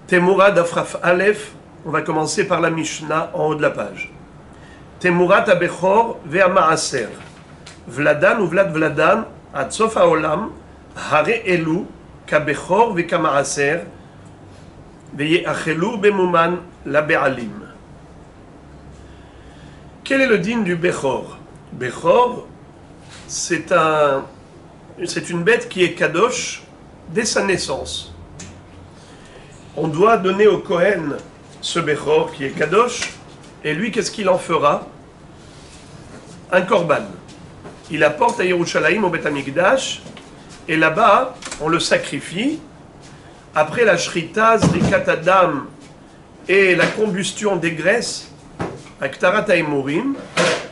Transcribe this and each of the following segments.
Temura d'Afraf Aleph, on va commencer par la Mishnah en haut de la page. Temurat abechor ve'amaaser. Vladan ou vlad vladan, ad sof haolam, hare elu, kabechor ve'kamaaser, ve'yeachelu bemuman la be'alim. Quel est le din du bechor? Bechor, c'est une bête qui est kadosh dès sa naissance. On doit donner au Kohen ce bechor qui est kadosh, et lui, qu'est-ce qu'il en fera? Un korban. Il apporte à Yerushalayim au Beth Amikdash, et là-bas, on le sacrifie. Après la shrita, zrikat adam et la combustion des graisses, aktarat ha'imurim,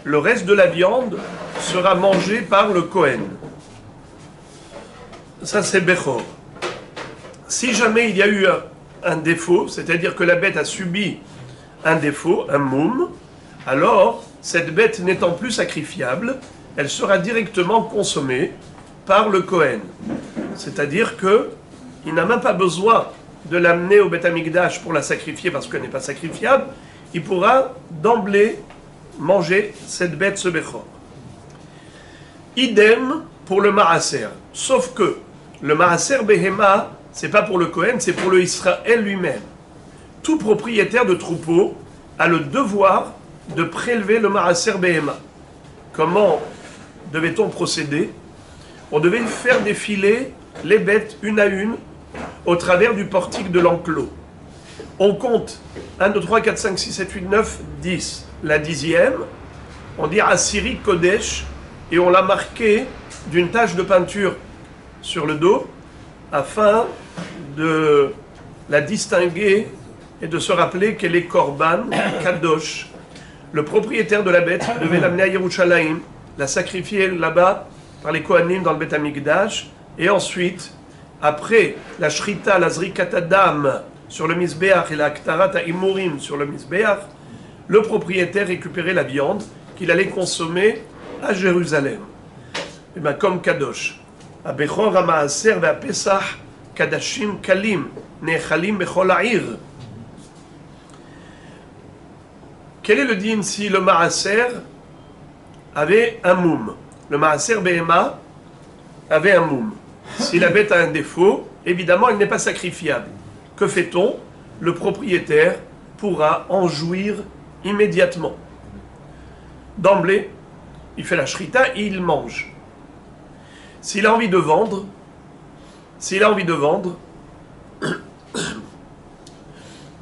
le reste de la viande sera mangé par le Kohen. Ça, c'est bechor. Si jamais il y a eu un défaut, c'est-à-dire que la bête a subi un défaut, un moum, alors cette bête n'étant plus sacrifiable, elle sera directement consommée par le Kohen. C'est-à-dire qu'il n'a même pas besoin de l'amener au Beth Amikdash pour la sacrifier parce qu'elle n'est pas sacrifiable, il pourra d'emblée manger cette bête, ce bechor. Idem pour le maaser, sauf que le maaser behema, c'est pas pour le Kohen, c'est pour le Israël lui-même. Tout propriétaire de troupeau a le devoir de prélever le maaser behema. Comment devait-on procéder? On devait faire défiler les bêtes une à une au travers du portique de l'enclos. On compte 1, 2, 3, 4, 5, 6, 7, 8, 9, 10. La 10e, on dit Asiri Kodesh, et on l'a marqué d'une tache de peinture sur le dos afin de la distinguer et de se rappeler qu'elle est Korban, Kadosh. Le propriétaire de la bête devait l'amener à Yerushalayim, la sacrifier là-bas par les Kohanim dans le Beth Amikdash, et ensuite, après la Shrita, la Zrikat Adam sur le Mizbeach et la Aktarat Ha'imurim sur le Mizbeach, le propriétaire récupérait la viande qu'il allait consommer à Jérusalem. Et bien, comme Kadosh. Abechor ha'maaser ve'apesach kadashim kalim nechalim bechol ha'ir. Quel est le din si le maaser avait un moum? Le maaser behema avait un moum. Si la bête a un défaut, évidemment, elle n'est pas sacrifiable. Que fait-on? Le propriétaire pourra en jouir immédiatement. D'emblée, il fait la shrita et il mange. S'il a envie de vendre,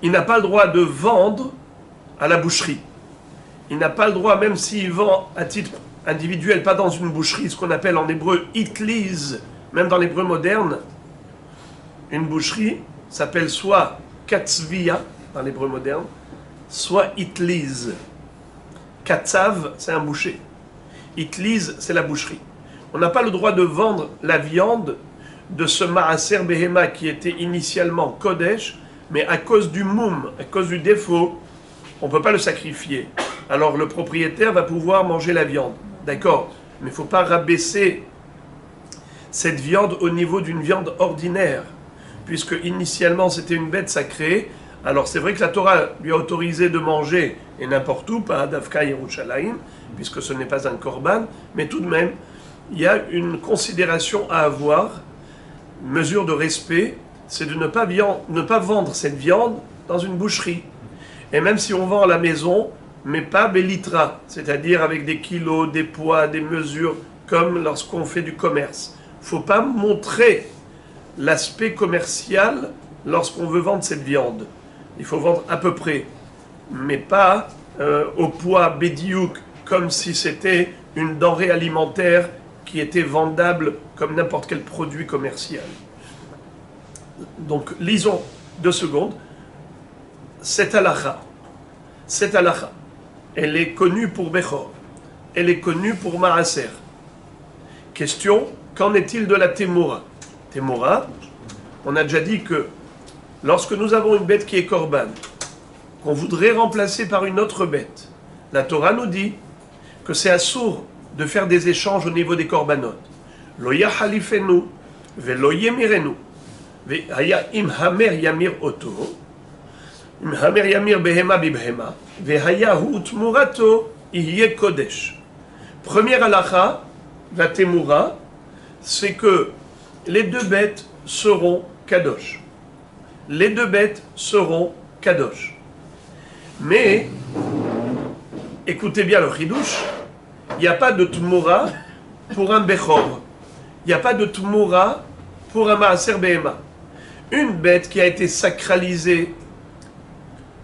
il n'a pas le droit de vendre à la boucherie. Il n'a pas le droit, même s'il vend à titre individuel, pas dans une boucherie, ce qu'on appelle en hébreu itliz, même dans l'hébreu moderne, une boucherie s'appelle soit katzvia, dans l'hébreu moderne, soit itliz. Katzav, c'est un boucher. Itliz, c'est la boucherie. On n'a pas le droit de vendre la viande de ce maaser behema qui était initialement kodesh, mais à cause du moum, à cause du défaut, on ne peut pas le sacrifier. Alors le propriétaire va pouvoir manger la viande. D'accord, mais il ne faut pas rabaisser cette viande au niveau d'une viande ordinaire, puisque initialement c'était une bête sacrée. Alors c'est vrai que la Torah lui a autorisé de manger, et n'importe où, pas à Davka Yerushalayim, puisque ce n'est pas un korban, mais tout de même, il y a une considération à avoir, une mesure de respect, c'est de ne pas vendre cette viande dans une boucherie. Et même si on vend à la maison, mais pas belitra, c'est-à-dire avec des kilos, des poids, des mesures, comme lorsqu'on fait du commerce. Il ne faut pas montrer l'aspect commercial lorsqu'on veut vendre cette viande. Il faut vendre à peu près, mais pas au poids bédiouk, comme si c'était une denrée alimentaire qui était vendable comme n'importe quel produit commercial. Donc, lisons 2 secondes. Cette halakha, elle est connue pour Bechor, elle est connue pour Maaser. Question, qu'en est-il de la Temura? Temura, on a déjà dit que lorsque nous avons une bête qui est korban, qu'on voudrait remplacer par une autre bête, la Torah nous dit que c'est assour de faire des échanges au niveau des korbanot. Lo yahalifenu, ve lo yemirenu, ve haya im hamer yamir oto, Hamer yamir behema bibhema, vehayahu tmurato ihye kodesh. Première halacha, la temura, c'est que les deux bêtes seront kadosh. Les deux bêtes seront kadosh. Mais, écoutez bien le chidouche, il n'y a pas de tmura pour un bechor. Il n'y a pas de tmura pour un maaser behema. Une bête qui a été sacralisée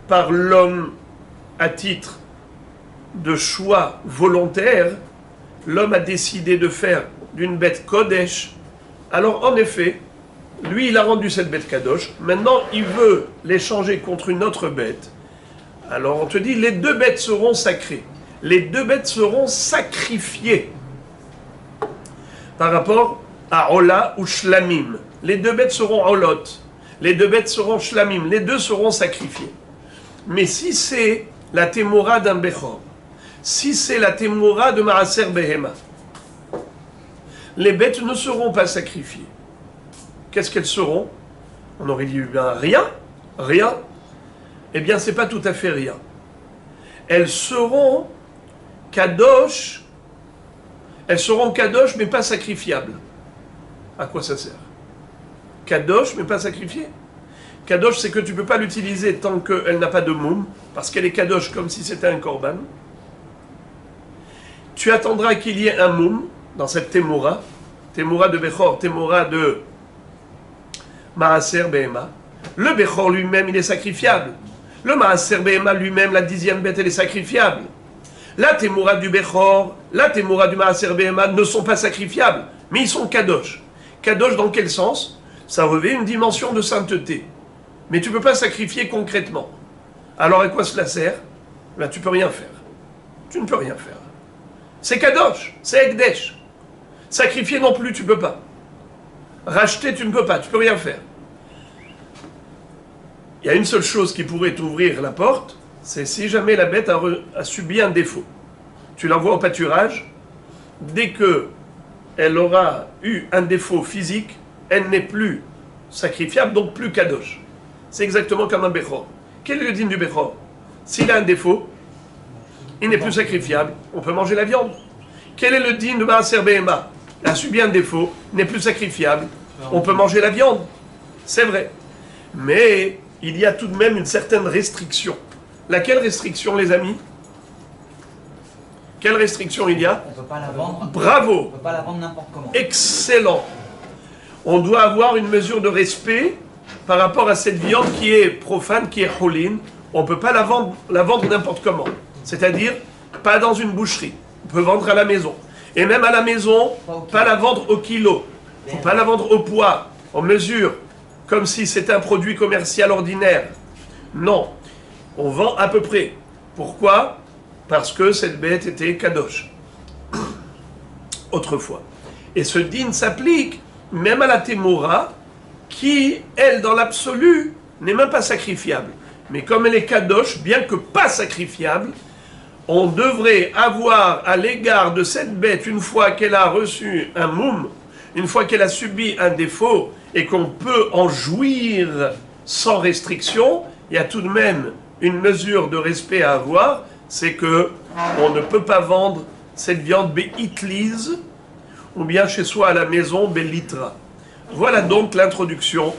par l'homme à titre de choix volontaire, l'homme a décidé de faire d'une bête kodesh, alors en effet, lui il a rendu cette bête kadosh, maintenant il veut l'échanger contre une autre bête. Alors on te dit, les deux bêtes seront sacrées, les deux bêtes seront sacrifiées par rapport à Ola ou Shlamim. Les deux bêtes seront Olot, les deux bêtes seront Shlamim, les deux seront sacrifiées. Mais si c'est la Temura d'un Bechor, si c'est la Temura de Maaser Behema, les bêtes ne seront pas sacrifiées. Qu'est-ce qu'elles seront? On aurait dit bien rien, rien. Eh bien, c'est pas tout à fait rien. Elles seront kadosh, mais pas sacrifiables. À quoi ça sert? Kadosh, mais pas sacrifié. Kadosh, c'est que tu ne peux pas l'utiliser tant qu'elle n'a pas de moum, parce qu'elle est kadosh comme si c'était un korban. Tu attendras qu'il y ait un moum dans cette temura de Bechor, temura de Maaser Behema. Le Bechor lui-même, il est sacrifiable. Le Maaser Behema lui-même, la 10e bête, elle est sacrifiable. La temura du Bechor, la temura du Maaser Behema ne sont pas sacrifiables, mais ils sont kadosh. Kadosh dans quel sens? Ça revêt une dimension de sainteté. Mais tu ne peux pas sacrifier concrètement. Alors à quoi cela sert? Là, tu ne peux rien faire. Tu ne peux rien faire. C'est kadosh, c'est ekdesh. Sacrifier non plus, tu ne peux pas. Racheter, tu ne peux pas, tu ne peux rien faire. Il y a une seule chose qui pourrait t'ouvrir la porte, c'est si jamais la bête a subi un défaut. Tu l'envoies au pâturage, dès qu'elle aura eu un défaut physique, elle n'est plus sacrifiable, donc plus kadosh. C'est exactement comme un bechor. Quel est le dîme du bechor? S'il a un défaut, il n'est plus sacrifiable, on peut manger la viande. Quel est le dîme de Maaser Behema? Il a subi un défaut, n'est plus sacrifiable, on peut manger la viande. C'est vrai. Mais il y a tout de même une certaine restriction. Laquelle restriction, les amis? Quelle restriction il y a? On ne peut pas la vendre. Bravo! On ne peut pas la vendre n'importe comment. Excellent! On doit avoir une mesure de respect par rapport à cette viande qui est profane, qui est cholin. On ne peut pas la vendre n'importe comment. C'est-à-dire, pas dans une boucherie. On peut vendre à la maison. Et même à la maison, pas la vendre au kilo. Il ne faut pas la vendre au poids. On mesure comme si c'était un produit commercial ordinaire. Non. On vend à peu près. Pourquoi? Parce que cette bête était kadosh. Autrefois. Et ce din s'applique même à la temura, qui, elle, dans l'absolu, n'est même pas sacrifiable. Mais comme elle est kadosh, bien que pas sacrifiable, on devrait avoir à l'égard de cette bête, une fois qu'elle a reçu un moum, une fois qu'elle a subi un défaut, et qu'on peut en jouir sans restriction, il y a tout de même une mesure de respect à avoir, c'est que on ne peut pas vendre cette viande be'itliz, ou bien chez soi à la maison be'litra. Voilà donc l'introduction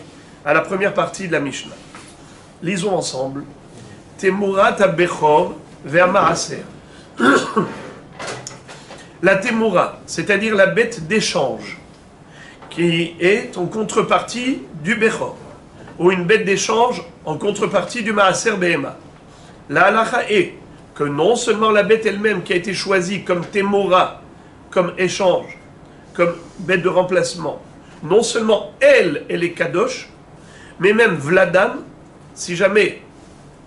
à la première partie de la Mishnah. Lisons ensemble. Temurat ha-bechor ve'ha-maaser. La temura, c'est-à-dire la bête d'échange, qui est en contrepartie du bechor, ou une bête d'échange en contrepartie du maaser behema. La halacha est que non seulement la bête elle-même qui a été choisie comme temura, comme échange, comme bête de remplacement, non seulement elle est kadosh, mais même Vladan, si jamais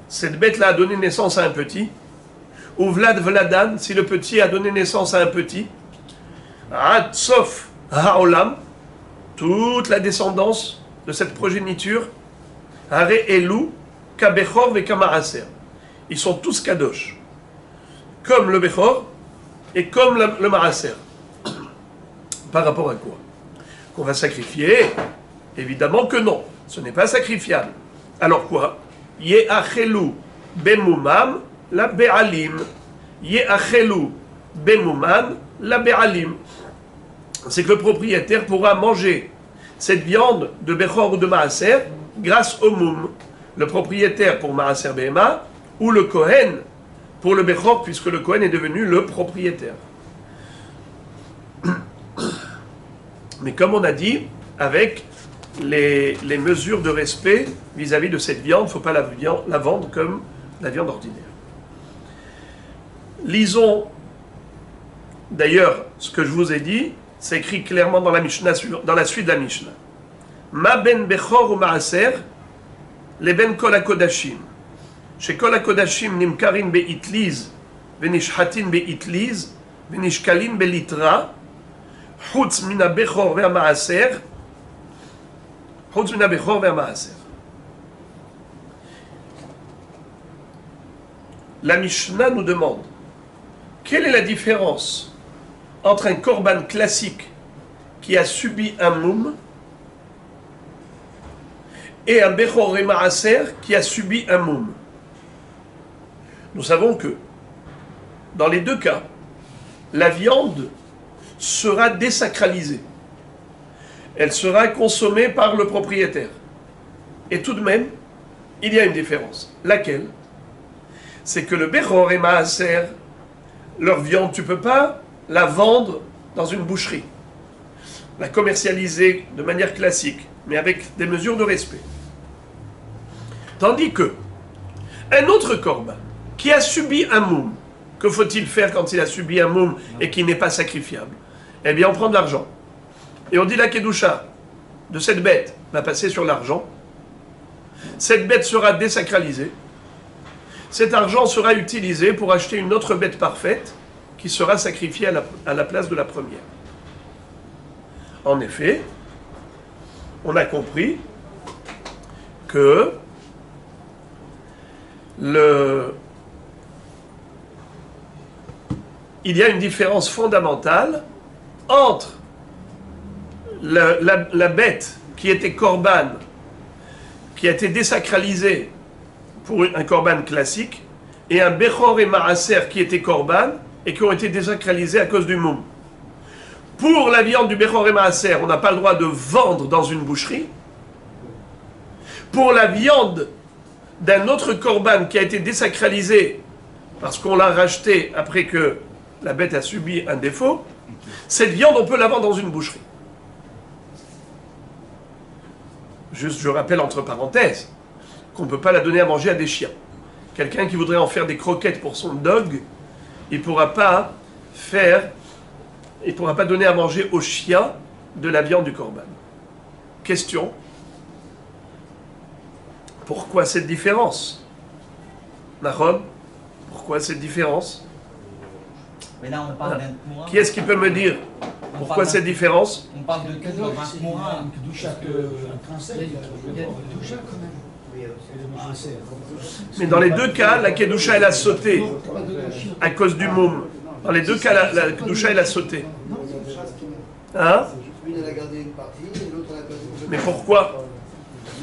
cette bête-là a donné naissance à un petit, ou Vladan, si le petit a donné naissance à un petit, Ad Sof Haolam, toute la descendance de cette progéniture, Hare Elu, Kabechor ve Kamaraser. Ils sont tous kadosh, comme le Bechor et comme le Maraser. Par rapport à quoi? Qu'on va sacrifier? Évidemment que non, ce n'est pas sacrifiable. Alors quoi? Ye'achelu bemumam la be'alim. Ye'achelu bemumam la be'alim. C'est que le propriétaire pourra manger cette viande de Bechor ou de Maaser grâce au moum. Le propriétaire pour Maaser Behema ou le Kohen pour le Bechor, puisque le Kohen est devenu le propriétaire. Mais comme on a dit, avec les mesures de respect vis-à-vis de cette viande, il ne faut pas la vendre comme la viande ordinaire. Lisons d'ailleurs ce que je vous ai dit, c'est écrit clairement dans la Mishnah, dans la suite de la Mishnah. Ma ben bechor ou maaser, les ben kol hakodashim. Chez kol hakodashim nimkarin beitliz, venishhatin beitliz, venishkalin belitra, chutz mina bechor vers maaser, chutz mina bechor vers maaser. La Mishnah nous demande quelle est la différence entre un korban classique qui a subi un moum et un bechor et maaser qui a subi un moum. Nous savons que dans les deux cas, la viande sera désacralisée. Elle sera consommée par le propriétaire. Et tout de même, il y a une différence. Laquelle? C'est que le bechor et maaser, leur viande, tu ne peux pas la vendre dans une boucherie, la commercialiser de manière classique, mais avec des mesures de respect. Tandis que un autre korban qui a subi un moum, que faut-il faire quand il a subi un moum et qui n'est pas sacrifiable? Eh bien, on prend de l'argent et on dit la kedusha de cette bête va passer sur l'argent. Cette bête sera désacralisée. Cet argent sera utilisé pour acheter une autre bête parfaite qui sera sacrifiée à la place de la première. En effet, on a compris que il y a une différence fondamentale entre la bête qui était korban, qui a été désacralisée pour un korban classique, et un bechor et maaser qui était korban et qui ont été désacralisés à cause du moum. Pour la viande du bechor et maaser, on n'a pas le droit de vendre dans une boucherie. Pour la viande d'un autre korban qui a été désacralisé parce qu'on l'a racheté après que la bête a subi un défaut, cette viande, on peut la vendre dans une boucherie. Juste, je rappelle entre parenthèses qu'on ne peut pas la donner à manger à des chiens. Quelqu'un qui voudrait en faire des croquettes pour son dog, il ne pourra pas donner à manger aux chiens de la viande du korban. Question. Pourquoi cette différence? Nahon, pourquoi cette différence? Mais là, on parle d'un Moura. Qui est-ce qui peut me dire pourquoi cette différence? On parle de Moura. Mais dans les deux cas, la kedusha elle a sauté à cause du moum. Dans les deux cas, la kedusha elle a sauté. Hein? Une elle a gardé une partie et l'autre elle a gardé une. Mais pourquoi?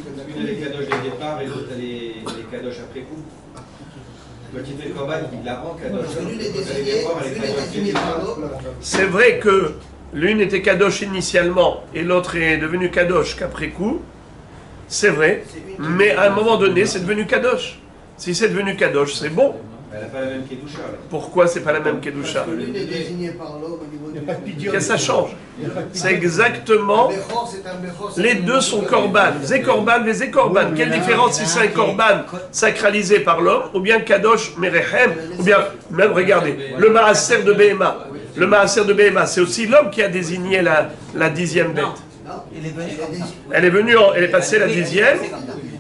Une elle est kadosh dès le départ et l'autre elle est kadosh après coup. Quand il fait le corban, il la rend kadosh. L'une est désignée par l'autre. C'est vrai que l'une était kadosh initialement et l'autre est devenue kadosh qu'après coup. C'est vrai, mais à un moment donné, c'est devenu kadosh. Si c'est devenu kadosh, c'est bon. Elle n'a pas la même kedusha. Pourquoi c'est pas la même kedusha? L'une est désignée par l'homme au niveau du. Qu'est-ce que ça change? C'est exactement. Les deux sont korban. Zé-korban, les zé-korban. Quelle différence si c'est un korban sacralisé par l'homme, ou bien kadosh merechem, ou bien, même regardez, le maaser de Behema. Le maaser de Behema, c'est aussi l'homme qui a désigné la 10e bête. Elle est passée la 10e,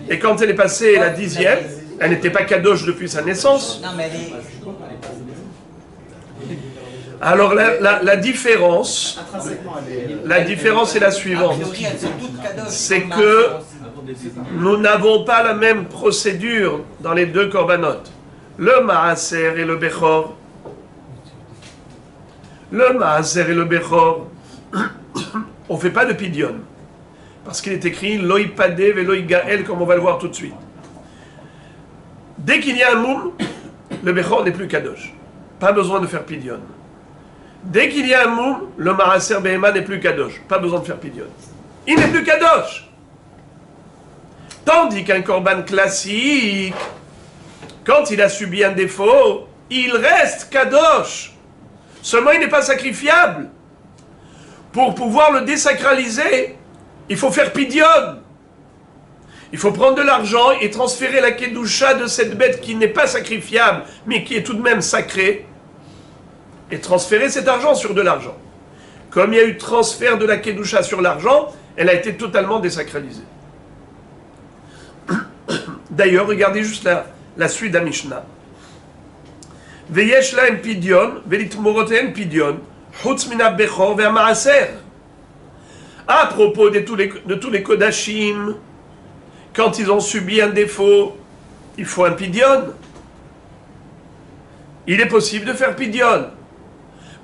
et quand elle est passée la 10e, elle n'était pas kadosh depuis sa naissance. Non, mais elle est... Alors la différence est la suivante. C'est que nous n'avons pas la même procédure dans les deux corbanotes. Le maaser et le bechor. Le maaser et le bechor, on ne fait pas de pidion. Parce qu'il est écrit loï padé ve loï gaël, comme on va le voir tout de suite. Dès qu'il y a un moum, le Bechor n'est plus kadosh. Pas besoin de faire pidyon. Dès qu'il y a un moum, le Maaser Behema n'est plus kadosh. Pas besoin de faire pidyon. Il n'est plus kadosh. Tandis qu'un korban classique, quand il a subi un défaut, il reste kadosh. Seulement, il n'est pas sacrifiable. Pour pouvoir le désacraliser, il faut faire pidyon. Il faut prendre de l'argent et transférer la kedusha de cette bête qui n'est pas sacrifiable, mais qui est tout de même sacrée, et transférer cet argent sur de l'argent. Comme il y a eu transfert de la kedusha sur l'argent, elle a été totalement désacralisée. D'ailleurs, regardez juste la suite de la Mishnah. Veyesh lahem pidyon, velitmoroten pidyon, chutz mina bechor ve'amaaser. À propos de tous les kodashim, quand ils ont subi un défaut, il faut un pidyon. Il est possible de faire pidyon.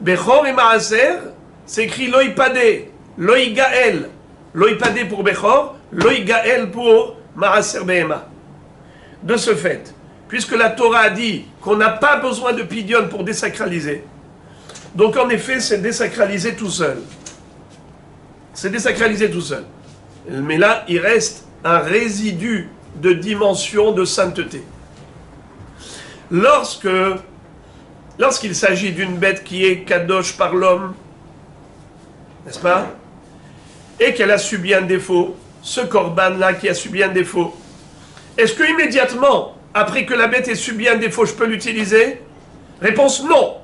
Bechor et maaser, c'est écrit loïpadé, loïgaël. Loïpadé pour Bechor, loïgaël pour maaser behema. De ce fait, puisque la Torah a dit qu'on n'a pas besoin de pidyon pour désacraliser, donc en effet, c'est désacralisé tout seul. C'est désacralisé tout seul. Mais là, il reste un résidu de dimension de sainteté. Lorsqu'il s'agit d'une bête qui est kadosh par l'homme, n'est-ce pas, et qu'elle a subi un défaut, ce korban-là qui a subi un défaut, est-ce que immédiatement, après que la bête ait subi un défaut, je peux l'utiliser? Réponse non.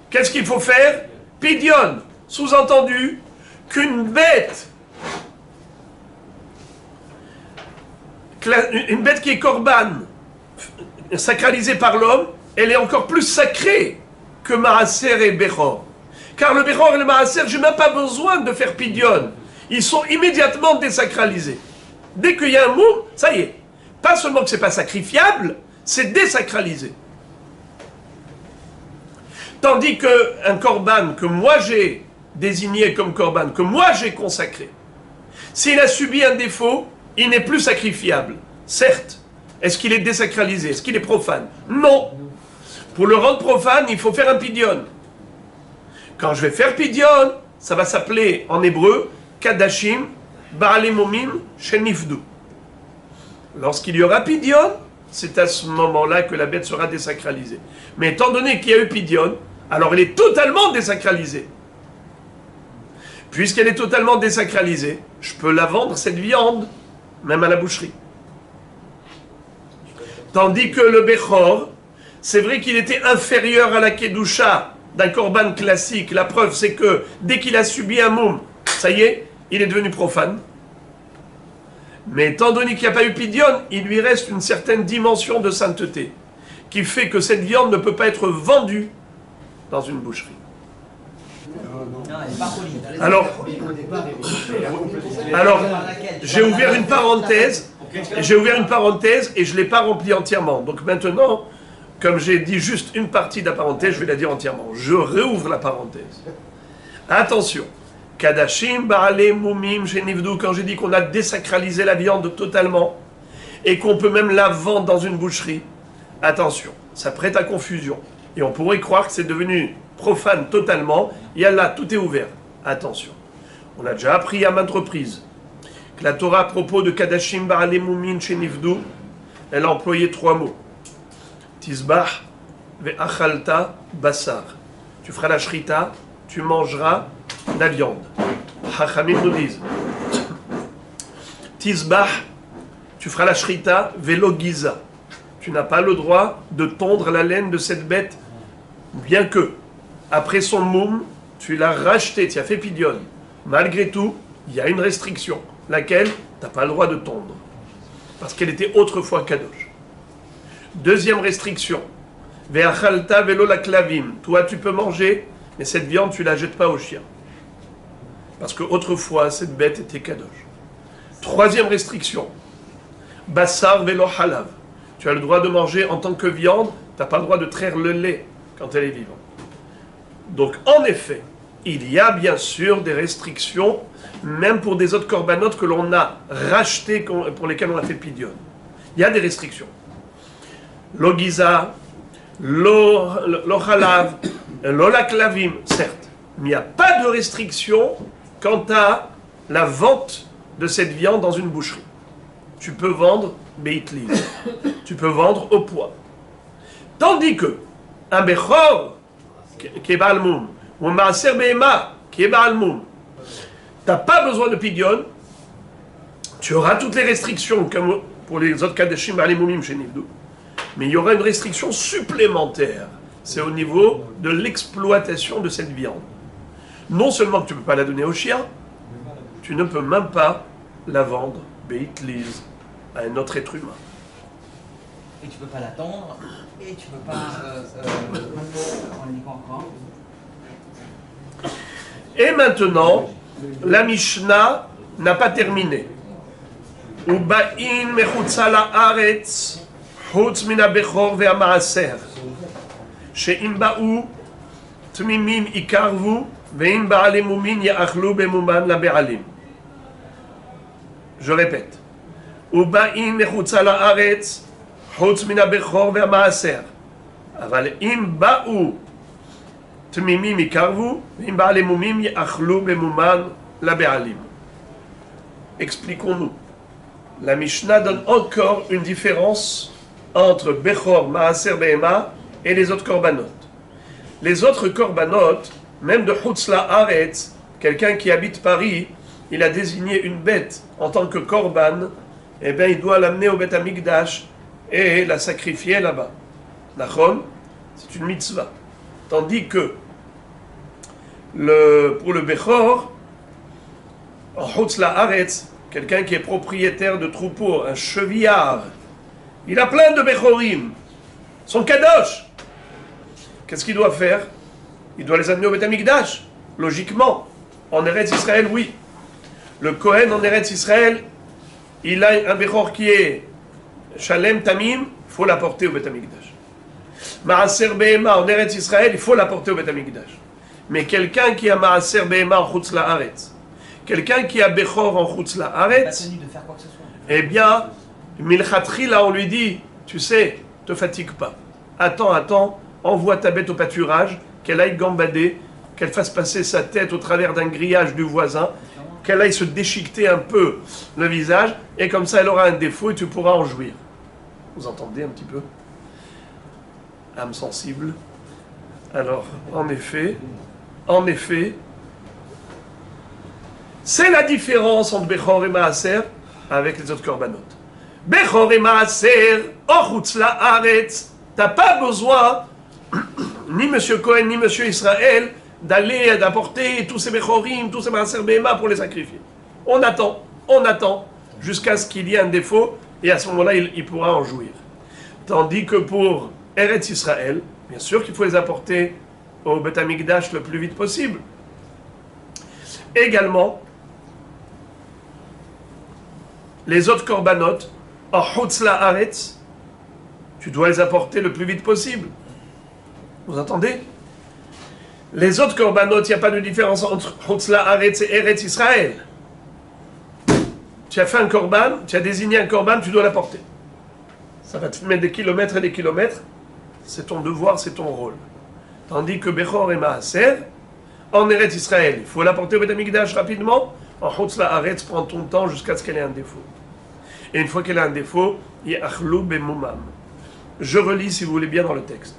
Qu'est-ce qu'il faut faire? Pidyon. Sous-entendu qu'une bête, une bête qui est korban, sacralisée par l'homme, elle est encore plus sacrée que Maaser et Bechor. Car le Bechor et le Maaser, je n'ai même pas besoin de faire pidyon. Ils sont immédiatement désacralisés. Dès qu'il y a un mot, ça y est. Pas seulement que ce n'est pas sacrifiable, c'est désacralisé. Tandis qu'un korban que moi j'ai désigné comme korban, que moi j'ai consacré, s'il a subi un défaut, il n'est plus sacrifiable. Certes. Est-ce qu'il est désacralisé? Est-ce qu'il est profane? Non. Pour le rendre profane, il faut faire un pidyon. Quand je vais faire pidyon, ça va s'appeler en hébreu kadashim ba'alei mumim shenifdu. Lorsqu'il y aura pidyon, c'est à ce moment-là que la bête sera désacralisée. Mais étant donné qu'il y a eu pidyon, alors elle est totalement désacralisée. Puisqu'elle est totalement désacralisée, je peux la vendre, cette viande, même à la boucherie. Tandis que le Bechor, c'est vrai qu'il était inférieur à la Kedusha d'un korban classique. La preuve, c'est que dès qu'il a subi un moum, ça y est, il est devenu profane. Mais étant donné qu'il n'y a pas eu pidyon, il lui reste une certaine dimension de sainteté qui fait que cette viande ne peut pas être vendue dans une boucherie. Non, elle n'est pas polie. Alors, j'ai ouvert une parenthèse et je ne l'ai pas remplie entièrement. Donc maintenant, comme j'ai dit juste une partie de la parenthèse, je vais la dire entièrement. Je réouvre la parenthèse. Attention. Kadashim ba'alei mumim shenifdu, quand j'ai dit qu'on a désacralisé la viande totalement et qu'on peut même la vendre dans une boucherie, attention, ça prête à confusion. Et on pourrait croire que c'est devenu profane totalement. Et là, tout est ouvert. Attention. On a déjà appris à maintes reprises que la Torah, à propos de Kadashim ba'alei mumim shenifdu, elle a employé 3 mots. Tisbah ve'achalta basar. Tu feras la shrita, tu mangeras la viande. Hachamim nous disent Tisbah, tu feras la shrita, velo giza. Tu n'as pas le droit de tondre la laine de cette bête, bien que, après son moum, tu l'as racheté, tu as fait pidyon. Malgré tout, il y a une restriction, laquelle tu n'as pas le droit de tondre, parce qu'elle était autrefois kadosh. Deuxième restriction, ve'achalta velo la klavim. Toi, tu peux manger, mais cette viande, tu ne la jettes pas aux chiens. Parce qu'autrefois, cette bête était kadosh. Troisième restriction, bassar velo halav. Tu as le droit de manger en tant que viande, tu n'as pas le droit de traire le lait quand elle est vivante. Donc, en effet, il y a bien sûr des restrictions, même pour des autres corbanotes que l'on a rachetés, pour lesquels on a fait pidyon. Il y a des restrictions. lo giza, lo chalav, lo la clavim, certes. Mais il n'y a pas de restriction quant à la vente de cette viande dans une boucherie. Tu peux vendre beitli, tu peux vendre au poids. Tandis que un bechor qui est balmoum ou un maaser behema qui est balmoum, tu n'as pas besoin de pidion, tu auras toutes les restrictions comme pour les autres kadeshim alimumim chez Nivdou, mais il y aura une restriction supplémentaire. C'est au niveau de l'exploitation de cette viande. Non seulement que tu ne peux pas la donner au chien, tu ne peux même pas la vendre beitliz à un autre être humain. Et tu peux pas l'attendre, et tu peux pas... on dit quoi encore? Et maintenant, la Mishnah n'a pas terminé. Uba'in mechutza la'aretz chutz min ha'bechor ve'hama'aser she'im ba'u tmimim ikarvu ve'im ba'alei mumin ya'achlu bemuman la'be'alim. Je répète. Uba'in mechutza la'aretz chutz min ha'bechor ve'hama'aser אבל אם באו תמימים יקרבו, ואם בעלי מומים יאכלו במומן לבעלים. Expliquons-nous. La Mishnah donne encore une différence entre Bechor, Maaser Behema et les autres korbanot. Les autres korbanot, même de Chutz La'aretz, quelqu'un qui habite Paris, il a désigné une bête en tant que korban, eh bien il doit l'amener au Beth Amikdash et la sacrifier là-bas. Nachon, c'est une mitzvah. Tandis que pour le Bechor, en Chutz La'aretz, quelqu'un qui est propriétaire de troupeaux, un chevillard, il a plein de Bechorim, son kadosh. Qu'est-ce qu'il doit faire? Il doit les amener au Beth Amikdash, logiquement. En Eretz Israël, oui. Le Kohen en Eretz Israël, il a un Bechor qui est Shalem Tamim, il faut l'apporter au Beth Amikdash. Maaser Behema en Eretz Israël, il faut l'apporter au Beth Amikdash. Mais quelqu'un qui a Maaser Behema en Chutz La'aretz, quelqu'un qui a Bechor en Chutz La'aretz, eh bien, Milchatchila, on lui dit, tu sais, te fatigue pas. Attends, envoie ta bête au pâturage, qu'elle aille gambader, qu'elle fasse passer sa tête au travers d'un grillage du voisin, qu'elle aille se déchiqueter un peu le visage, et comme ça elle aura un défaut et tu pourras en jouir. Vous entendez un petit peu? Âme sensible. Alors, en effet, c'est la différence entre Bechor et Maaser avec les autres korbanot. Bechor et Maaser, or Chutz La'aretz, t'as pas besoin, ni Monsieur Cohen, ni Monsieur Israël, d'apporter tous ces Bechorim, tous ces Maaser Behema pour les sacrifier. On attend, jusqu'à ce qu'il y ait un défaut, et à ce moment-là, il pourra en jouir. Tandis que pour Eretz Israël, bien sûr qu'il faut les apporter au Beth Amikdash le plus vite possible. Également, les autres korbanot, en Chutz La'aretz, tu dois les apporter le plus vite possible. Vous entendez? Les autres korbanot, il n'y a pas de différence entre Chutz La'aretz et Eretz Israël. Tu as fait un korban, tu as désigné un korban, tu dois l'apporter. Ça va te mettre des kilomètres et des kilomètres. C'est ton devoir, c'est ton rôle. Tandis que Bechor et Maaser, en Eretz Israël, il faut l'apporter au Beth Amikdash rapidement. En Chutz La'aretz, prends ton temps jusqu'à ce qu'elle ait un défaut. Et une fois qu'elle a un défaut, Ya'achlu bemumam. Je relis si vous voulez bien dans le texte.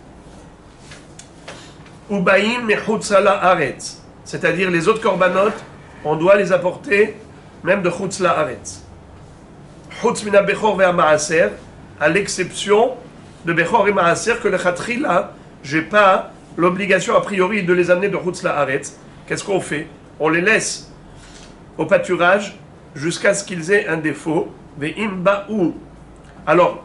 Ubaim mechutz la'aretz. C'est-à-dire les autres korbanot, on doit les apporter même de Chutz La'aretz. Chutz min ha'bechor ve'hama'aser, à l'exception de Bechor et Maaser, que le Chatchila, j'ai pas l'obligation a priori de les amener de Chutz La'aretz. Qu'est-ce qu'on fait? On les laisse au pâturage jusqu'à ce qu'ils aient un défaut. Ve'im ba'u. Alors,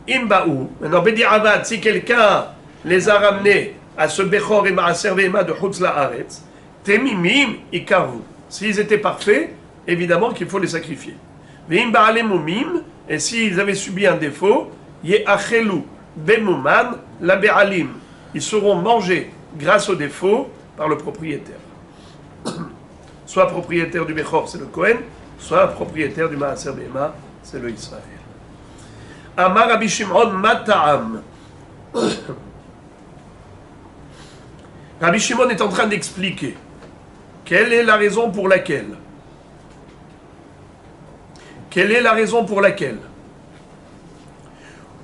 imba'u. Maintenant, Bedi Avad, si quelqu'un les a ramenés à ce Bechor et Maaser Ve'ema de Chutz La'aretz, temimim ikarvu. S'ils étaient parfaits, évidemment qu'il faut les sacrifier. Ve'im ba'alei mumim, et s'ils avaient subi un défaut, ye'achelu bemuman la be'alim. Ils seront mangés grâce au défaut par le propriétaire. Soit propriétaire du Bechor, c'est le Kohen, soit propriétaire du Maaser Behema, c'est le Israël. Amar Rabbi Shimon Mata'am. Rabbi Shimon est en train d'expliquer quelle est la raison pour laquelle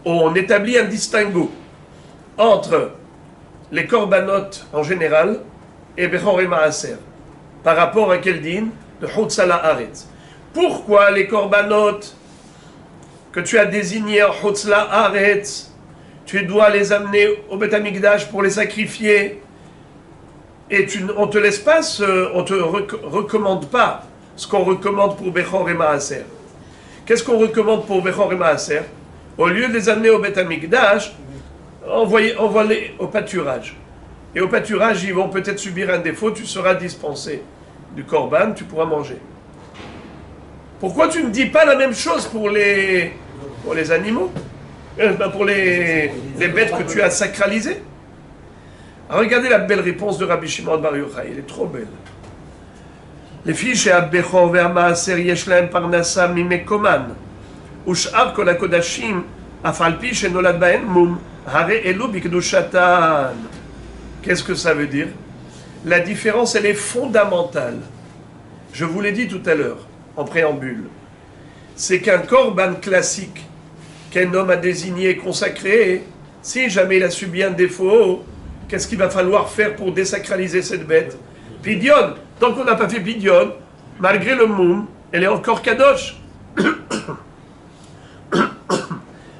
on établit un distinguo entre les korbanot en général et Bechor et Maaser par rapport à quel din de Hotzala Haaretz. Pourquoi les korbanot que tu as désignés en Hotzala Haaretz, tu dois les amener au Beth Amikdash pour les sacrifier et on te laisse pas, on te recommande pas ce qu'on recommande pour Bechor et Maaser. Qu'est-ce qu'on recommande pour Bechor et Maaser? Au lieu de les amener au Beth Amikdash, envoie-les au pâturage. Et au pâturage, ils vont peut-être subir un défaut, tu seras dispensé du korban, tu pourras manger. Pourquoi tu ne dis pas la même chose pour les animaux, pour les bêtes que tu as sacralisées? Alors regardez la belle réponse de Rabbi Shimon Bar Yochai, elle est trop belle. Les filles chez Bechor ve'Maaser yesh lahem parnasa mimekoman ush'ar kol hakodashim af al pi shenolad bahen mum hare elu bikdushatan. Qu'est-ce que ça veut dire? La différence, elle est fondamentale. Je vous l'ai dit tout à l'heure, en préambule. C'est qu'un korban classique, qu'un homme a désigné, consacré, si jamais il a subi un défaut, qu'est-ce qu'il va falloir faire pour désacraliser cette bête? Pidyon. Tant qu'on n'a pas fait pidyon, malgré le moum, elle est encore kadosh.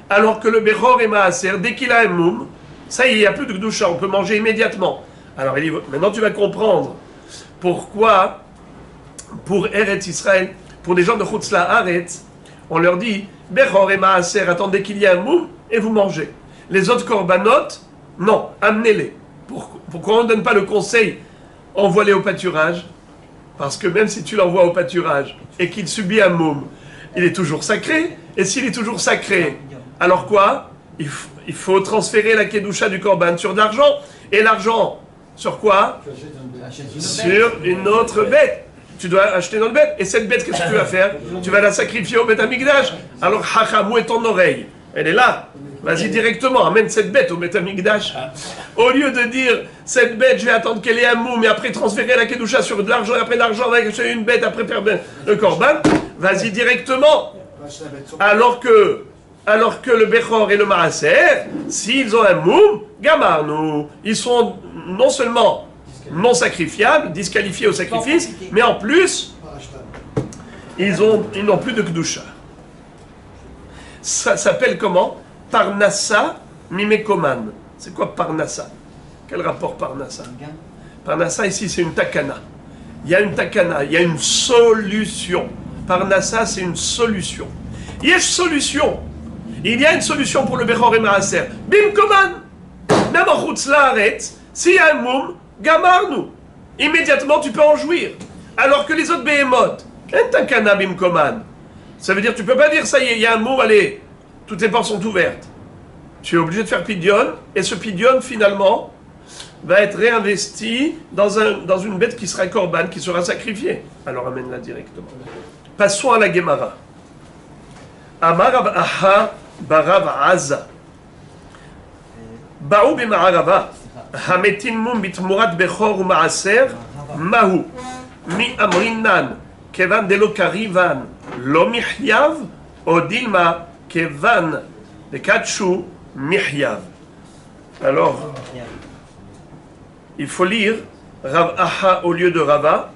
Alors que le Bechor et Maaser, dès qu'il a un moum, ça y est, il n'y a plus de gdusha, on peut manger immédiatement. Alors maintenant tu vas comprendre pourquoi pour Eretz Israël, pour des gens de Chutz La'aretz, on leur dit Bechor et Maaser, attendez qu'il y ait un moum et vous mangez. Les autres korbanot, non, amenez-les. Pourquoi on ne donne pas le conseil envoie-les au pâturage? Parce que même si tu l'envoies au pâturage et qu'il subit un moum, il est toujours sacré. Et s'il est toujours sacré, alors quoi? Il faut transférer la kedusha du korban sur de l'argent. Et l'argent, sur quoi? Sur une autre bête. Tu dois acheter une autre bête. Et cette bête, qu'est-ce que tu vas faire? Tu vas la sacrifier au Beth Amikdash. Alors, hachamou est ton oreille. Elle est là. Vas-y directement, amène cette bête au Beth Amikdash. Au lieu de dire, cette bête, je vais attendre qu'elle ait un mou, mais après transférer la kedusha sur de l'argent, et après l'argent, on va acheter une bête, après faire le korban, vas-y directement. Alors que le Bechor et le Maaser, s'ils ont un moum, gamarnou, ils sont non seulement non sacrifiables, disqualifiés au sacrifice, mais en plus, ils n'ont plus de kedusha. Ça s'appelle comment? Parnassa mimekoman. C'est quoi Parnassa? Quel rapport Parnassa? Parnassa ici c'est une takana. Il y a une takana, il y a une solution. Parnassa c'est une solution. Il y a une solution. Il y a une solution pour le Bechor et Maaser. Bimkoman. Même en Chutz La'aretz, s'il y a un moum, gamarnou. Immédiatement tu peux en jouir. Alors que les autres behemoth, un takana bimkoman. Ça veut dire tu peux pas dire ça y est, il y a un moum, allez. Toutes les portes sont ouvertes. Tu es obligé de faire pidyon, et ce pidyon, finalement, va être réinvesti dans une bête qui sera korban, qui sera sacrifiée. Alors amène-la directement. Passons à la Gemara. Amar Rav Aha barav Aza. Ba'u b'ma'arava. Hametin mum bitmurat bechor u'ma'aser. Mahu. Mi amrinan. Kevan delo karivan. Lo mihyav. Odilma. Kevan de Katshu Mihyav. Alors, il faut lire Rav Aha au lieu de Rava,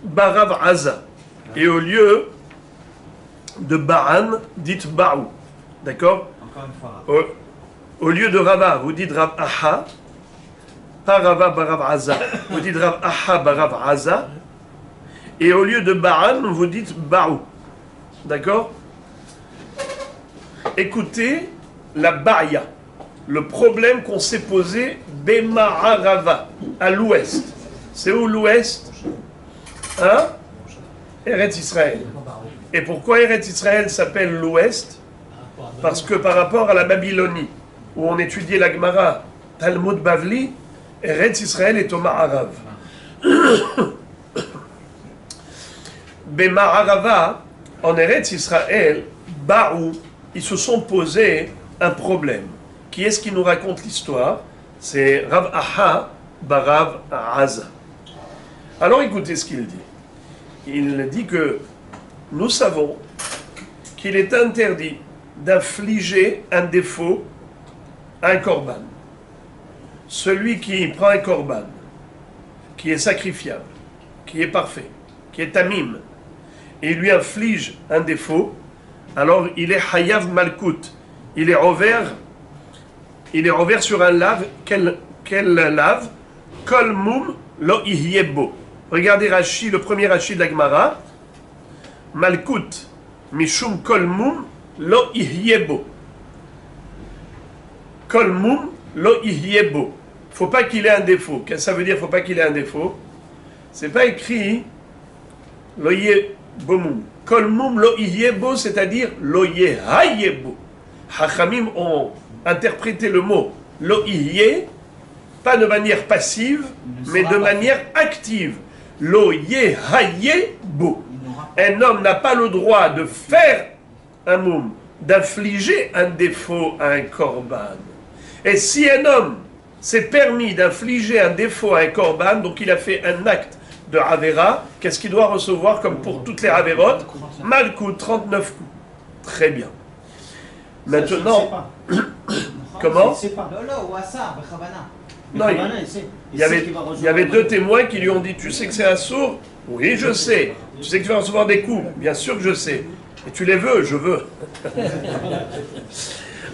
Barav Aza. Et au lieu de Ba'an, dites Ba'u. D'accord? Encore une fois. Au lieu de Rava, vous dites Rav Aha, pas Rava Barav Aza. Vous dites Rav Aha Barav Aza. Et au lieu de Ba'an, vous dites Ba'u. D'accord? Écoutez la ba'ya, le problème qu'on s'est posé Bema'arava, à l'ouest. C'est où l'ouest? Hein? Eretz Israël. Et pourquoi Eretz Israël s'appelle l'ouest? Parce que par rapport à la Babylonie, où on étudiait la Gemara, Talmud Bavli, Eretz Israël est au Ma'arav. Bema'arava, en Eretz Israël, Ba'u, ils se sont posés un problème. Qui est-ce qui nous raconte l'histoire? C'est Rav Aha Barav Aza. Alors écoutez ce qu'il dit. Il dit que nous savons qu'il est interdit d'infliger un défaut à un korban. Celui qui prend un korban, qui est sacrifiable, qui est parfait, qui est tamim, et lui inflige un défaut, alors il est hayav malkout, il est revers sur un lave, quel lave? Kol mum lo ihyebo. Regardez Rashi, le premier Rashi de la Gemara, malkout, mishum kol mum lo ihyebo. Kol mum lo ihyebo. Faut pas qu'il ait un défaut. Qu'est-ce que ça veut dire, faut pas qu'il ait un défaut? C'est pas écrit lo yebomum. Kol mum lo ihyebo, c'est-à-dire lo yehayebo. Hachamim ont interprété le mot lo ihye, pas de manière passive, mais de manière active. Lo yehayebo. Un homme n'a pas le droit de faire un moum, d'infliger un défaut à un korban. Et si un homme s'est permis d'infliger un défaut à un korban, donc il a fait un acte de Avera, qu'est-ce qu'il doit recevoir comme pour toutes les Averotes? Malkout, 39 coups. Très bien. Maintenant, comment? Non, il y avait deux témoins qui lui ont dit, tu sais que c'est un sourd? Oui, je sais. Tu sais que tu vas recevoir des coups? Bien sûr que je sais. Et tu les veux? Je veux.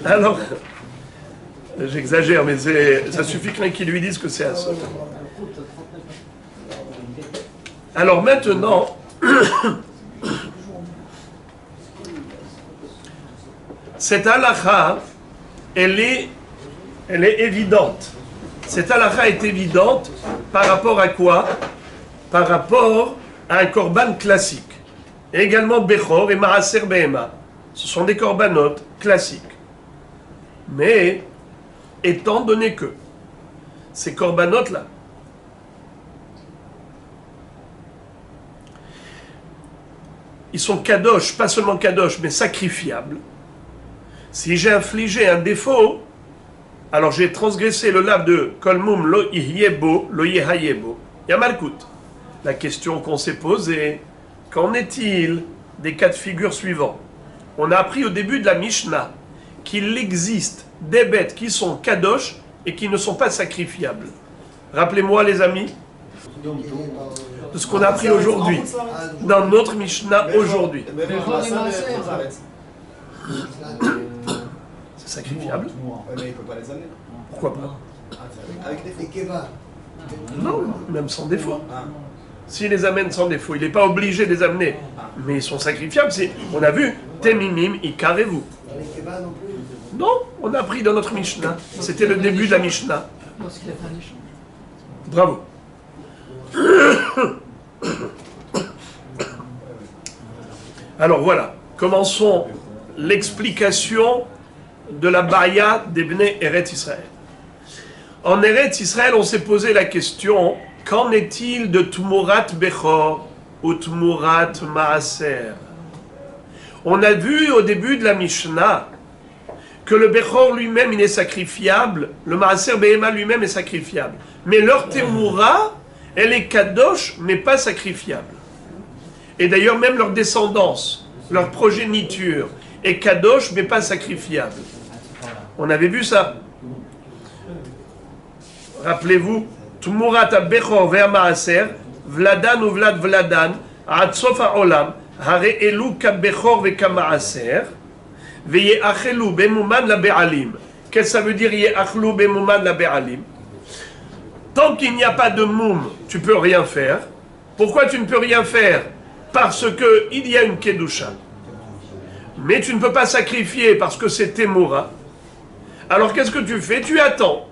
Alors, j'exagère, mais ça suffit qu'un qui lui dise que c'est un sourd. Alors maintenant, cette halakha, elle est évidente. Cette halakha est évidente par rapport à quoi? Par rapport à un korban classique. Et également Bechor et Maaser Behema. Ce sont des korbanotes classiques. Mais, étant donné que ces korbanotes-là, ils sont kadosh, pas seulement kadosh, mais sacrifiables. Si j'ai infligé un défaut, alors j'ai transgressé le lave de kolmum lo ihyebo, lo yehayebo. Yamalkut. La question qu'on s'est posée, qu'en est-il des cas de figure suivants? On a appris au début de la Mishnah qu'il existe des bêtes qui sont kadosh et qui ne sont pas sacrifiables. Rappelez-moi les amis, de ce qu'on a appris aujourd'hui, dans notre Mishnah aujourd'hui. C'est sacrifiable? Mais il ne peut pas les amener. Pourquoi pas? Avec des Les kebabs. Non, même sans défaut. S'il les amène sans défaut, il n'est pas obligé de les amener. Mais ils sont sacrifiables. On a vu, Temimim, Ikarevu. Les kebabs non plus. Non, on a appris dans notre Mishnah. C'était le début de la Mishnah. Bravo. Alors voilà, commençons l'explication de la Baïa des Bnei Eretz Israël. En Eretz Israël, on s'est posé la question, qu'en est-il de Tmurat Bechor ou Tmurat Maaser? On a vu au début de la Mishnah que le Bechor lui-même, il est sacrifiable, le Maaser Behema lui-même est sacrifiable. Mais leur Temura, elle est kadosh, mais pas sacrifiable. Et d'ailleurs, même leur descendance, leur progéniture, est kadosh, mais pas sacrifiable. On avait vu ça. Rappelez-vous, Tmurat ha-Bechor ve'ha-Maaser, Vladan ou Vlad Vladan, ad sof ha'olam, hare elu ka-Bechor ve'ka-Maaser, ve'ye'achelu be'muman la-Be'alim. Qu'est-ce que ça veut dire ye'achlu be'muman la-Be'alim? Tant qu'il n'y a pas de moum, tu ne peux rien faire. Pourquoi tu ne peux rien faire? Parce qu'il y a une kedusha. Mais tu ne peux pas sacrifier parce que c'est Temura. Alors qu'est-ce que tu fais? Tu attends.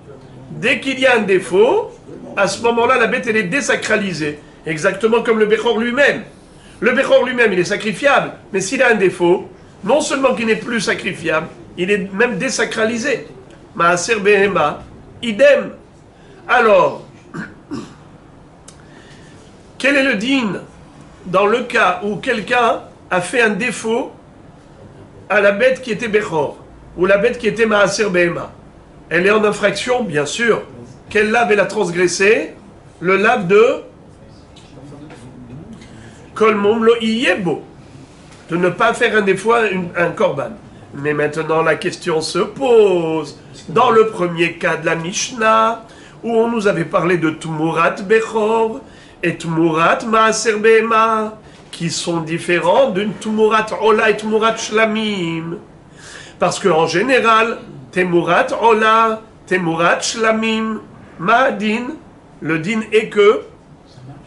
Dès qu'il y a un défaut, à ce moment-là, la bête, elle est désacralisée. Exactement comme le Bechor lui-même. Le Bechor lui-même, il est sacrifiable. Mais s'il a un défaut, non seulement qu'il n'est plus sacrifiable, il est même désacralisé. Maaser Behema, idem. Alors, quel est le din dans le cas où quelqu'un a fait un défaut à la bête qui était Bechor ou la bête qui était Maaser Behema? Elle est en infraction, bien sûr. Quel lave elle a transgressé? Le lave de Kol mum lo iyebo, de ne pas faire un défaut un korban. Mais maintenant la question se pose. Dans le premier cas de la Mishnah, où on nous avait parlé de Tumurat Bechor et Tumurat Maaser Behema, qui sont différents d'une Tumurat Ola et Tumurat Shlamim. Parce qu'en général, Temurat Ola, Temurat Shlamim, Ma'adin, le din est que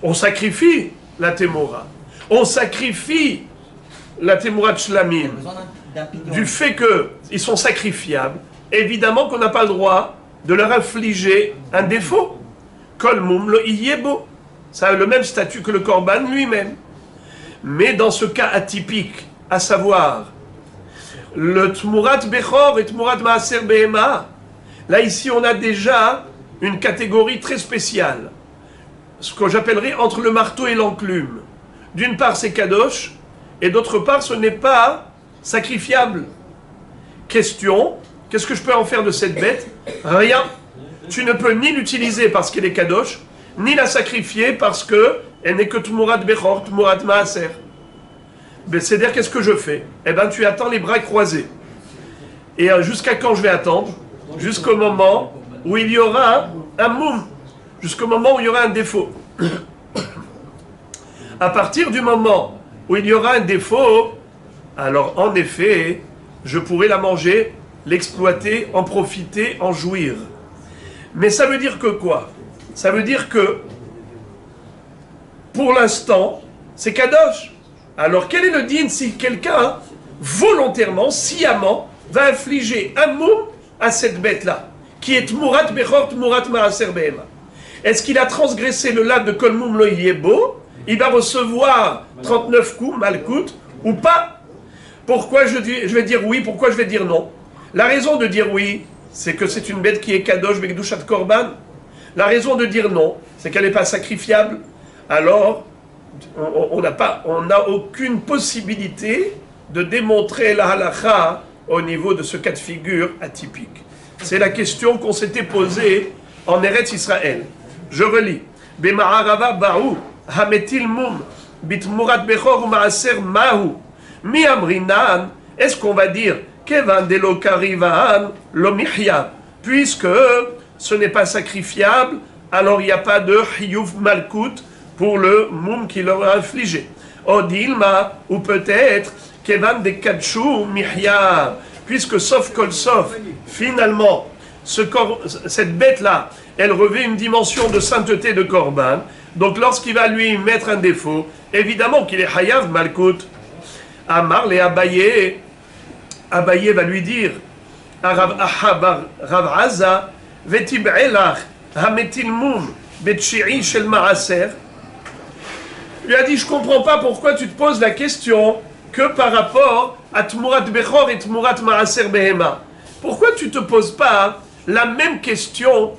on sacrifie la Temura. On sacrifie la Temurat Shlamim. Du fait qu'ils sont sacrifiables, évidemment qu'on n'a pas le droit de leur infliger un défaut. Kol mum lo iyebo. Ça a le même statut que le korban lui-même. Mais dans ce cas atypique, à savoir le Tmurat Bechor et Tmurat Maaser Behema, là ici on a déjà une catégorie très spéciale. Ce que j'appellerais entre le marteau et l'enclume. D'une part c'est kadosh, et d'autre part ce n'est pas sacrifiable. Question, qu'est-ce que je peux en faire de cette bête? Rien. Tu ne peux ni l'utiliser parce qu'elle est kadosh, ni la sacrifier parce qu'elle n'est que Tmurat Bechor, Tmurat Maaser. C'est-à-dire, qu'est-ce que je fais? Eh bien, tu attends les bras croisés. Et jusqu'à quand je vais attendre? Jusqu'au moment où il y aura un moum. Jusqu'au moment où il y aura un défaut. À partir du moment où il y aura un défaut, alors en effet, je pourrai la manger, l'exploiter, en profiter, en jouir. Mais ça veut dire que quoi? Ça veut dire que, pour l'instant, c'est kadosh. Alors quel est le din si quelqu'un, volontairement, sciemment, va infliger un moum à cette bête-là, qui est Tmurat Bechor, Tmurat Maaser Behema? Est-ce qu'il a transgressé le lave de Kol mum lo iyebo? Il va recevoir 39 coups, malkout, ou pas? Pourquoi je vais dire oui, pourquoi je vais dire non? La raison de dire oui, c'est que c'est une bête qui est kadosh, Bekdushat Korban. La raison de dire non, c'est qu'elle n'est pas sacrifiable. Alors, on n'a aucune possibilité de démontrer la halakha au niveau de ce cas de figure atypique. C'est la question qu'on s'était posée en Eretz Israël. Je relis. Bema'arava ba'u hametil mum bitmurat bechor ma'aser mahu mi amrinan. Est-ce qu'on va dire kevan delo karivan lo mihya, puisque ce n'est pas sacrifiable, alors il n'y a pas de hiyuf malkout pour le moum qui leur a infligé. Odilma, ou peut-être kevan de kadshu mihya, puisque sauf kol sauf, finalement, cette bête-là, elle revêt une dimension de sainteté de korban. Donc lorsqu'il va lui mettre un défaut, évidemment qu'il est hayav malkout. Amar le Abaye, Abaye va lui dire, Rav Aza, vetib'elach hametil mum betchi'i shel maaser. Il lui a dit, je comprends pas pourquoi tu te poses la question que par rapport à Tmurat Bechor et Tmurat Maaser Behema. Pourquoi tu ne te poses pas la même question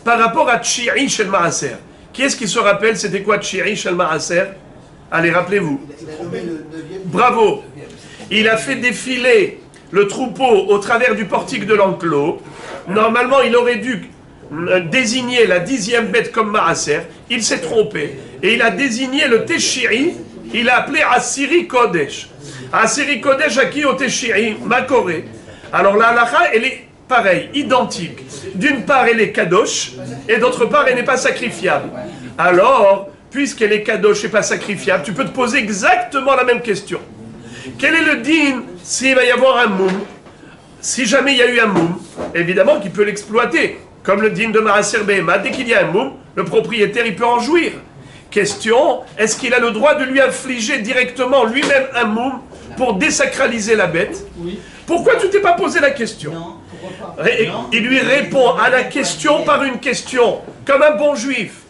par rapport à Tchi'i Shel Maaser? Qui est-ce qui se rappelle c'était quoi Tchi'i Shel Maaser? Allez, rappelez-vous. Bravo. Il a fait défiler le troupeau au travers du portique de l'enclos. Normalement, il aurait dû désigner la 10e bête comme Maaser. Il s'est trompé. Et il a désigné le Teshiri. Il a appelé Asiri Kodesh. Asiri Kodesh à qui au Teshiri? Makoré. Alors la halakha, elle est pareille, identique. D'une part, elle est kadosh, et d'autre part, elle n'est pas sacrifiable. Alors, puisqu'elle est kadosh et pas sacrifiable, tu peux te poser exactement la même question. Quel est le din s'il va y avoir un moum? Si jamais il y a eu un moum, évidemment qu'il peut l'exploiter. Comme le din de Maaser Behema, dès qu'il y a un moum, le propriétaire, il peut en jouir. Question, est-ce qu'il a le droit de lui infliger directement lui-même un moum pour désacraliser la bête? Oui. Pourquoi tu t'es pas posé la question? Non, pourquoi pas? Il lui répond à la question par une question, comme un bon juif.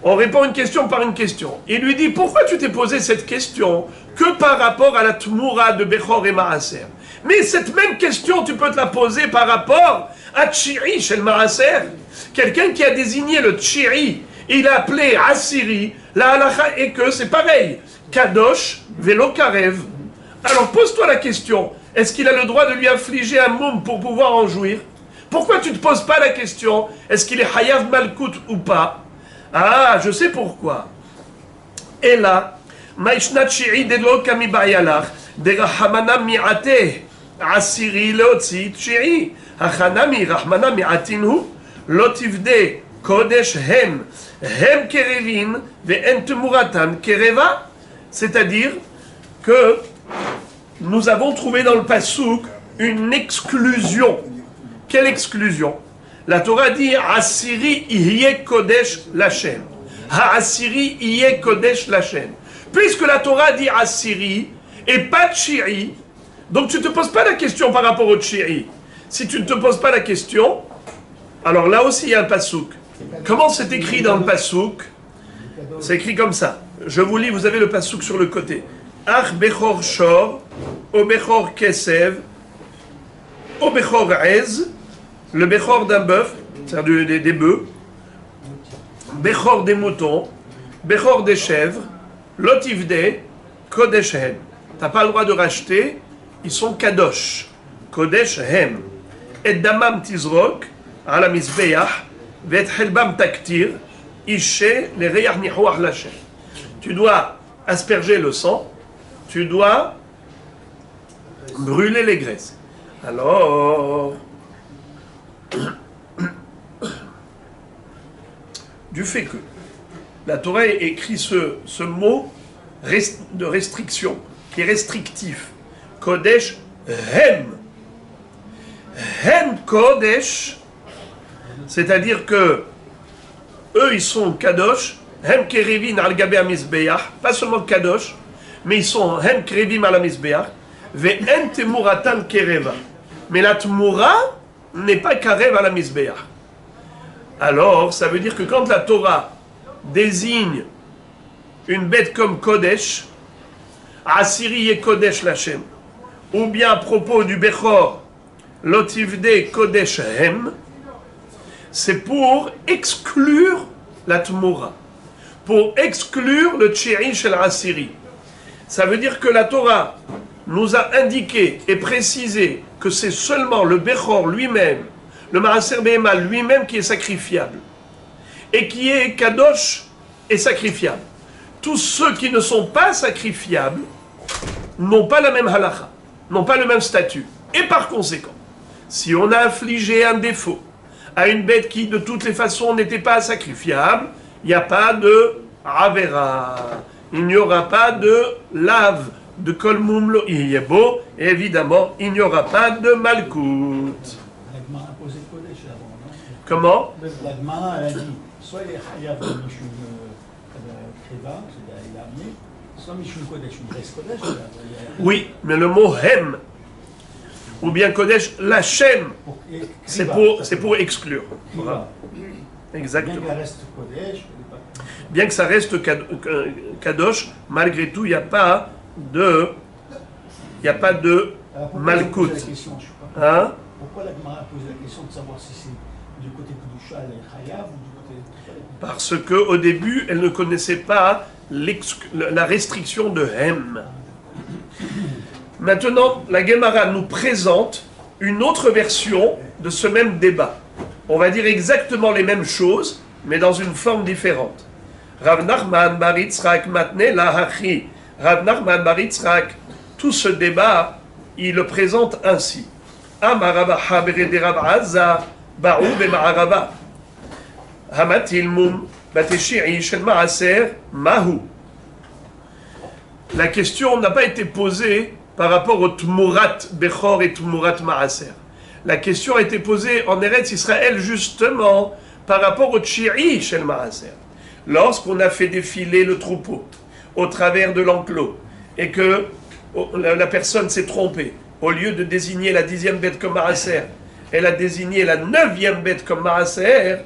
On répond une question par une question. Il lui dit, pourquoi tu t'es posé cette question que par rapport à la Tmura de Bechor et Maaser? Mais cette même question, tu peux te la poser par rapport à Tchiri chez le Maaser. Quelqu'un qui a désigné le Tchiri, il a appelé Asiri, la halakha est que c'est pareil. Kadosh, Velo Karev. Alors pose-toi la question, est-ce qu'il a le droit de lui infliger un moum pour pouvoir en jouir? Pourquoi tu ne te poses pas la question, est-ce qu'il est Hayav Malkout ou pas? Ah, je sais pourquoi. Et là, Maïshnat Shi'i Delo Kami Bayalach, Derahamana Mi'ate, Asiri Leotzi Shi'i, Hachanami Rahmana Mi'atinhu, Lotivde Kodesh Hem, Hem Kerevin, Ve'en Temuratan Kereva. C'est-à-dire que nous avons trouvé dans le Passouk une exclusion. Quelle exclusion? La Torah dit Asiri Iye Kodesh Lachem. Ha-Asiri Iye Kodesh Lachem. Puisque la Torah dit Asiri et pas Tshiri, donc tu ne te poses pas la question par rapport au Tshiri. Si tu ne te poses pas la question, alors là aussi il y a un Passouk. Comment c'est écrit dans le Passouk? C'est écrit comme ça. Je vous lis, vous avez le Passouk sur le côté. Ach Bechor Shor, O Bechor Kesev, O Bechor Ez, le Bechor d'un bœuf, c'est-à-dire des bœufs, Bechor des moutons, Bechor des chèvres, Lotivde, Kodesh Hem. Tu n'as pas le droit de racheter, ils sont Kadosh, Kodesh Hem. Et Damam Tizrok, Ala Mizbeach, Vet Helbam Taktir, Ishe, les Reyach Nihoach Lachem. Tu dois asperger le sang, tu dois brûler les graisses. Alors, du fait que la Torah écrit ce mot de restriction, qui est restrictif, Kodesh Hem. Hem Kodesh, c'est-à-dire que eux ils sont Kadosh, Hem Kerevin al Gabe Amizbeach, pas seulement Kadosh, mais ils sont Hem Kerevim al Amizbeach, Ve'en Temuratan Kereva. Mais la Tmura n'est pas Karev al Amizbeach. Alors, ça veut dire que quand la Torah désigne une bête comme Kodesh, Asiri et Kodesh Lachem, ou bien à propos du Bechor, Lotivde Kodesh Hem, c'est pour exclure la Tmura, pour exclure le Tshiri shel Asiri. Ça veut dire que la Torah nous a indiqué et précisé que c'est seulement le Bechor lui-même, le Maaser Behema lui-même qui est sacrifiable, et qui est Kadosh et sacrifiable. Tous ceux qui ne sont pas sacrifiables n'ont pas la même halakha, n'ont pas le même statut. Et par conséquent, si on a infligé un défaut à une bête qui de toutes les façons n'était pas sacrifiable, il n'y a pas de avera, il n'y aura pas de lave, de kolmum lo yebo, et évidemment, il n'y aura pas de malkout. L'Agmara a posé Kodesh avant, non? Comment? L'Agmara, elle a dit, soit il est Hayav de Mishum Kreva, c'est-à-dire il a amené, soit Mishum Kodesh, il reste Kodesh. Oui, mais le mot hem, ou bien Kodesh Lachem, c'est pour exclure. Voilà. Exactement. Bien qu'elle reste Kodesh, bien que ça reste Kadosh, malgré tout, il n'y a pas de malkout. Hein? Pourquoi la Gemara pose la question de savoir si c'est du côté Kedusha, elle est Chayav, ou du côté... Parce qu'au début, elle ne connaissait pas la restriction de Hem. Maintenant, la Gemara nous présente une autre version de ce même débat. On va dire exactement les mêmes choses, mais dans une forme différente. Rav Nachman bar Yitzchak matne lahachi. Rav Nachman bar Yitzchak, tout ce débat, il le présente ainsi. Amarava habere de Rav Azza ba'u be'ma'arava. Hamatil mum bateshi'i shel ma'aser mahu. La question n'a pas été posée par rapport au Tmurat Bechor et Tmurat Ma'aser. La question a été posée en Eretz Israël justement par rapport au Tshiri shel Ma'aser. Lorsqu'on a fait défiler le troupeau au travers de l'enclos et que la personne s'est trompée, au lieu de désigner la 10e bête comme Ma'aser, elle a désigné la 9e bête comme Ma'aser,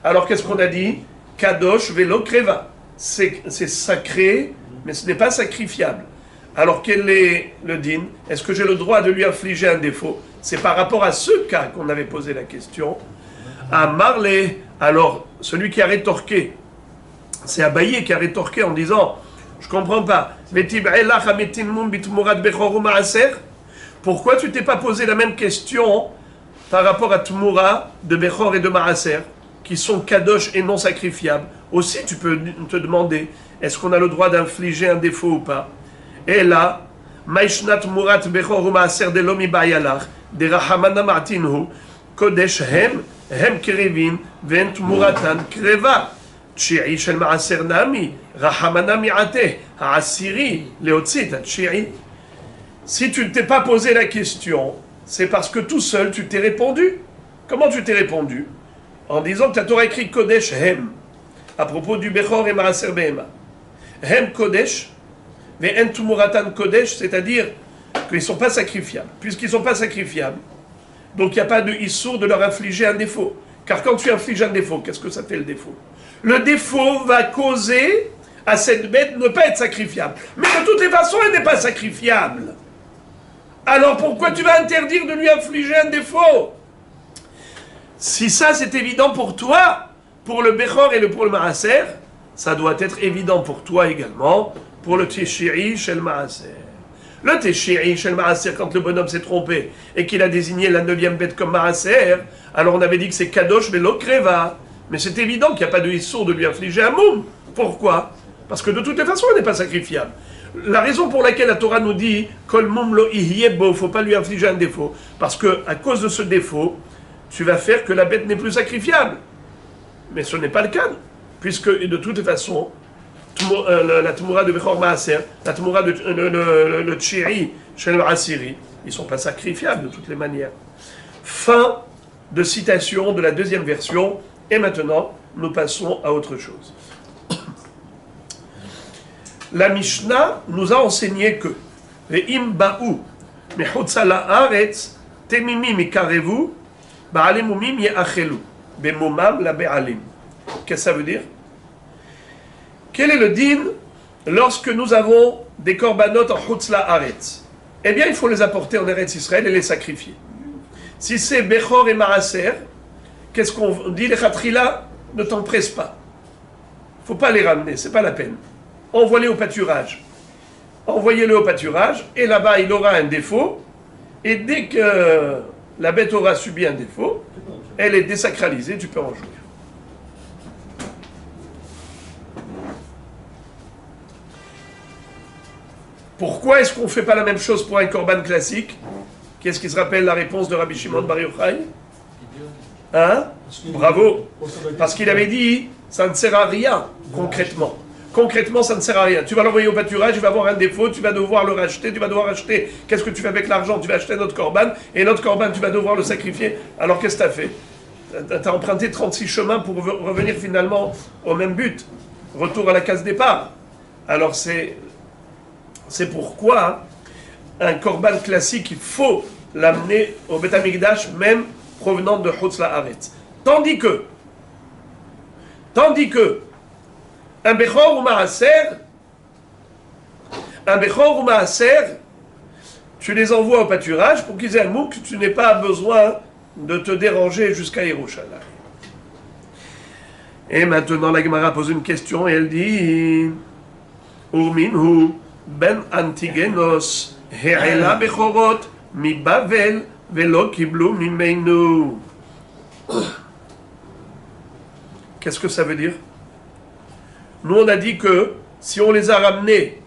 alors qu'est-ce qu'on a dit? Kadosh velo kreva. C'est sacré, mais ce n'est pas sacrifiable. Alors quel est le din? Est-ce que j'ai le droit de lui infliger un défaut? C'est par rapport à ce cas qu'on avait posé la question. À Marley, alors celui qui a rétorqué, c'est Abaye qui a rétorqué en disant, je ne comprends pas, Pourquoi tu t'es pas posé la même question par rapport à Tmoura de Bechor et de Maaser, qui sont kadosh et non sacrifiables? Aussi, tu peux te demander, est-ce qu'on a le droit d'infliger un défaut ou pas? Et là, Maishnat Murat Bechor ou Maaser de Lomi Bayalach, de Rahamana Martinhu, Kodesh Hem Kerevin, Vent Muratan Kreva. Tchi'i shel Maaser Nami, Rahamana Mi'ate, Ha'asiri, Leotzit, Tchi'i. Si tu ne t'es pas posé la question, c'est parce que tout seul tu t'es répondu. Comment tu t'es répondu? En disant que la Torah écrit Kodesh Hem, à propos du Bechor et Maaser Behema. Hem Kodesh, Ve'en Tumuratan Kodesh, c'est-à-dire qu'ils ne sont pas sacrifiables. Puisqu'ils ne sont pas sacrifiables, donc il n'y a pas de issour de leur infliger un défaut. Car quand tu infliges un défaut, qu'est-ce que ça fait le défaut? Le défaut va causer à cette bête de ne pas être sacrifiable. Mais de toutes les façons, elle n'est pas sacrifiable. Alors pourquoi tu vas interdire de lui infliger un défaut? Si ça c'est évident pour toi, pour le Bechor et pour le Maaser, ça doit être évident pour toi également, pour le Teshiri chez le Maaser. Le Teshiri chez le Maaser, quand le bonhomme s'est trompé et qu'il a désigné la 9e bête comme Maaser, alors on avait dit que c'est Kadosh Velo Kreva. Mais c'est évident qu'il n'y a pas de issour de lui infliger un moum. Pourquoi? Parce que de toutes les façons, elle n'est pas sacrifiable. La raison pour laquelle la Torah nous dit Kol moum lo ihyebo, il ne faut pas lui infliger un défaut. Parce que à cause de ce défaut, tu vas faire que la bête n'est plus sacrifiable. Mais ce n'est pas le cas. Puisque de toutes les façons, la Tmoura de Bechor Maaser, la Tmoura de le Tchiri, chez le Asiri, ils ne sont pas sacrifiables de toutes les manières. Fin de citation de la deuxième version. Et maintenant, nous passons à autre chose. La Mishnah nous a enseigné que Ve'im ba'u mechutza la'aretz temimim mikarevu ba'alemumim ye'achelu bemumam la be'alim. Qu'est-ce que ça veut dire? Quel est le din lorsque nous avons des korbanot en chutz la'aretz? Eh bien, il faut les apporter en Eretz Israël et les sacrifier. Si c'est Bechor et Maaser, qu'est-ce qu'on dit? Les khatrila, ne t'en presse pas. Il ne faut pas les ramener, c'est pas la peine. Envoie-les au pâturage. Envoyez-le au pâturage, et là-bas, il aura un défaut. Et dès que la bête aura subi un défaut, elle est désacralisée, tu peux en jouir. Pourquoi est-ce qu'on ne fait pas la même chose pour un korban classique? Qu'est-ce qui se rappelle la réponse de Rabbi Shimon Bar Yochai? Hein? Bravo. Parce qu'il avait dit, ça ne sert à rien, concrètement. Concrètement, ça ne sert à rien. Tu vas l'envoyer au pâturage, il va avoir un défaut, tu vas devoir le racheter, tu vas devoir acheter. Qu'est-ce que tu fais avec l'argent? Tu vas acheter notre korban, et notre korban, tu vas devoir le sacrifier. Alors qu'est-ce que tu as fait? Tu as emprunté 36 chemins pour revenir finalement au même but. Retour à la case départ. Alors c'est pourquoi un korban classique, il faut l'amener au Beth Amikdash, même provenant de Chutz La'aretz. Tandis que un Bechor ou Maaser, tu les envoies au pâturage pour qu'ils aient un mouk, tu n'aies pas besoin de te déranger jusqu'à Yerushalayim. Et maintenant la Gemara pose une question et elle dit Urminhu ben Antigenos he'ela bechorot mi Bavel velo kiblu mimeinu. Qu'est-ce que ça veut dire? Nous on a dit que si on les a ramenés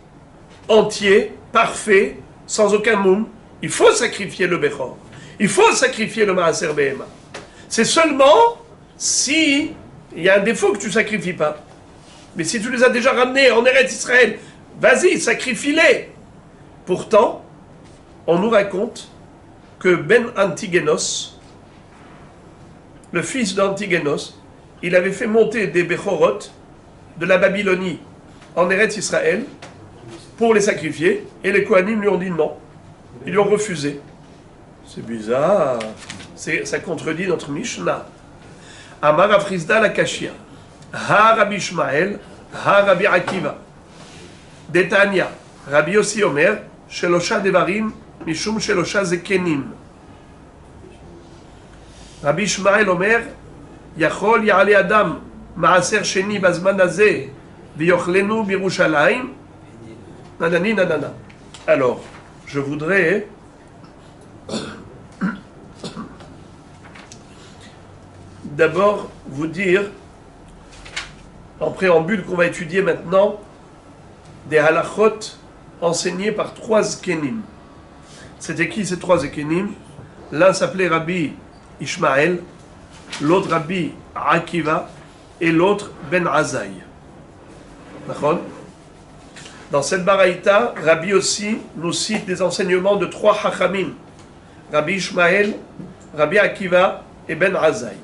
entiers, parfaits, sans aucun moum, il faut sacrifier le Bechor. Il faut sacrifier le Maaser Behema. C'est seulement si il y a un défaut que tu ne sacrifies pas. Mais si tu les as déjà ramenés en Eretz Israël, vas-y, sacrifie-les. Pourtant, on nous raconte que Ben Antigenos, le fils d'Antigenos, il avait fait monter des Bechorot de la Babylonie en Eretz Israël pour les sacrifier, et les Kohanim lui ont dit non. Ils lui ont refusé. C'est bizarre. Ça contredit notre Mishnah. Amar Afrizda la Kashia. Ha Rabbi Ishmael, Ha Rabbi Akiva. Detania, Rabbi Yossi Omer, Shelosha Devarim, Mishum Shelosha Zekenim. Rabbi Ishmael Omer, Yachol Ya'ale Adam, Maaser Sheni Bazman Hazeh, V'yochlenu Birushalayim, nanani nanana. Alors, je voudrais d'abord vous dire, en préambule qu'on va étudier maintenant, des halachot enseignés par 3 zkenim. C'était qui ces 3 zkenim? L'un s'appelait Rabbi Ishmael, l'autre Rabbi Akiva et l'autre Ben Azaï. D'accord? Dans cette baraïta, Rabbi aussi nous cite des enseignements de 3 hachamim, Rabbi Ishmael, Rabbi Akiva et Ben Azaï.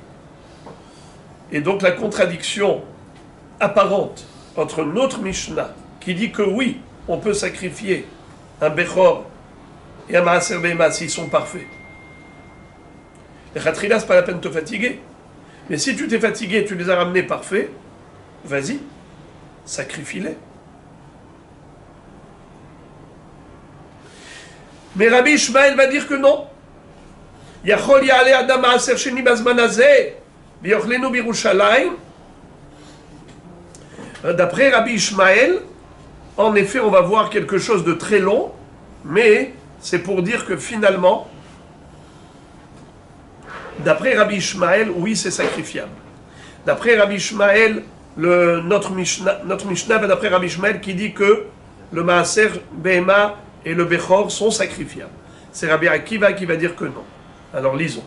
Et donc la contradiction apparente entre notre Mishnah, qui dit que oui, on peut sacrifier un Bechor et un Maaser Behema s'ils sont parfaits. Les Khatrila, c'est pas la peine de te fatiguer. Mais si tu t'es fatigué et tu les as ramenés parfaits, vas-y, sacrifie-les. Mais Rabbi Ishmael va dire que non. Yachol ya'ale adam ma'aser sheni bazman hazeh v'yochlenu b'Yerushalayim. D'après Rabbi Ishmael, en effet, on va voir quelque chose de très long, mais c'est pour dire que finalement, d'après Rabbi Ishmael, oui, c'est sacrifiable. D'après Rabbi Ishmael, notre Mishnah va d'après Rabbi Ishmael qui dit que le Maaser Behema et le Bechor sont sacrifiables. C'est Rabbi Akiva qui va dire que non. Alors lisons.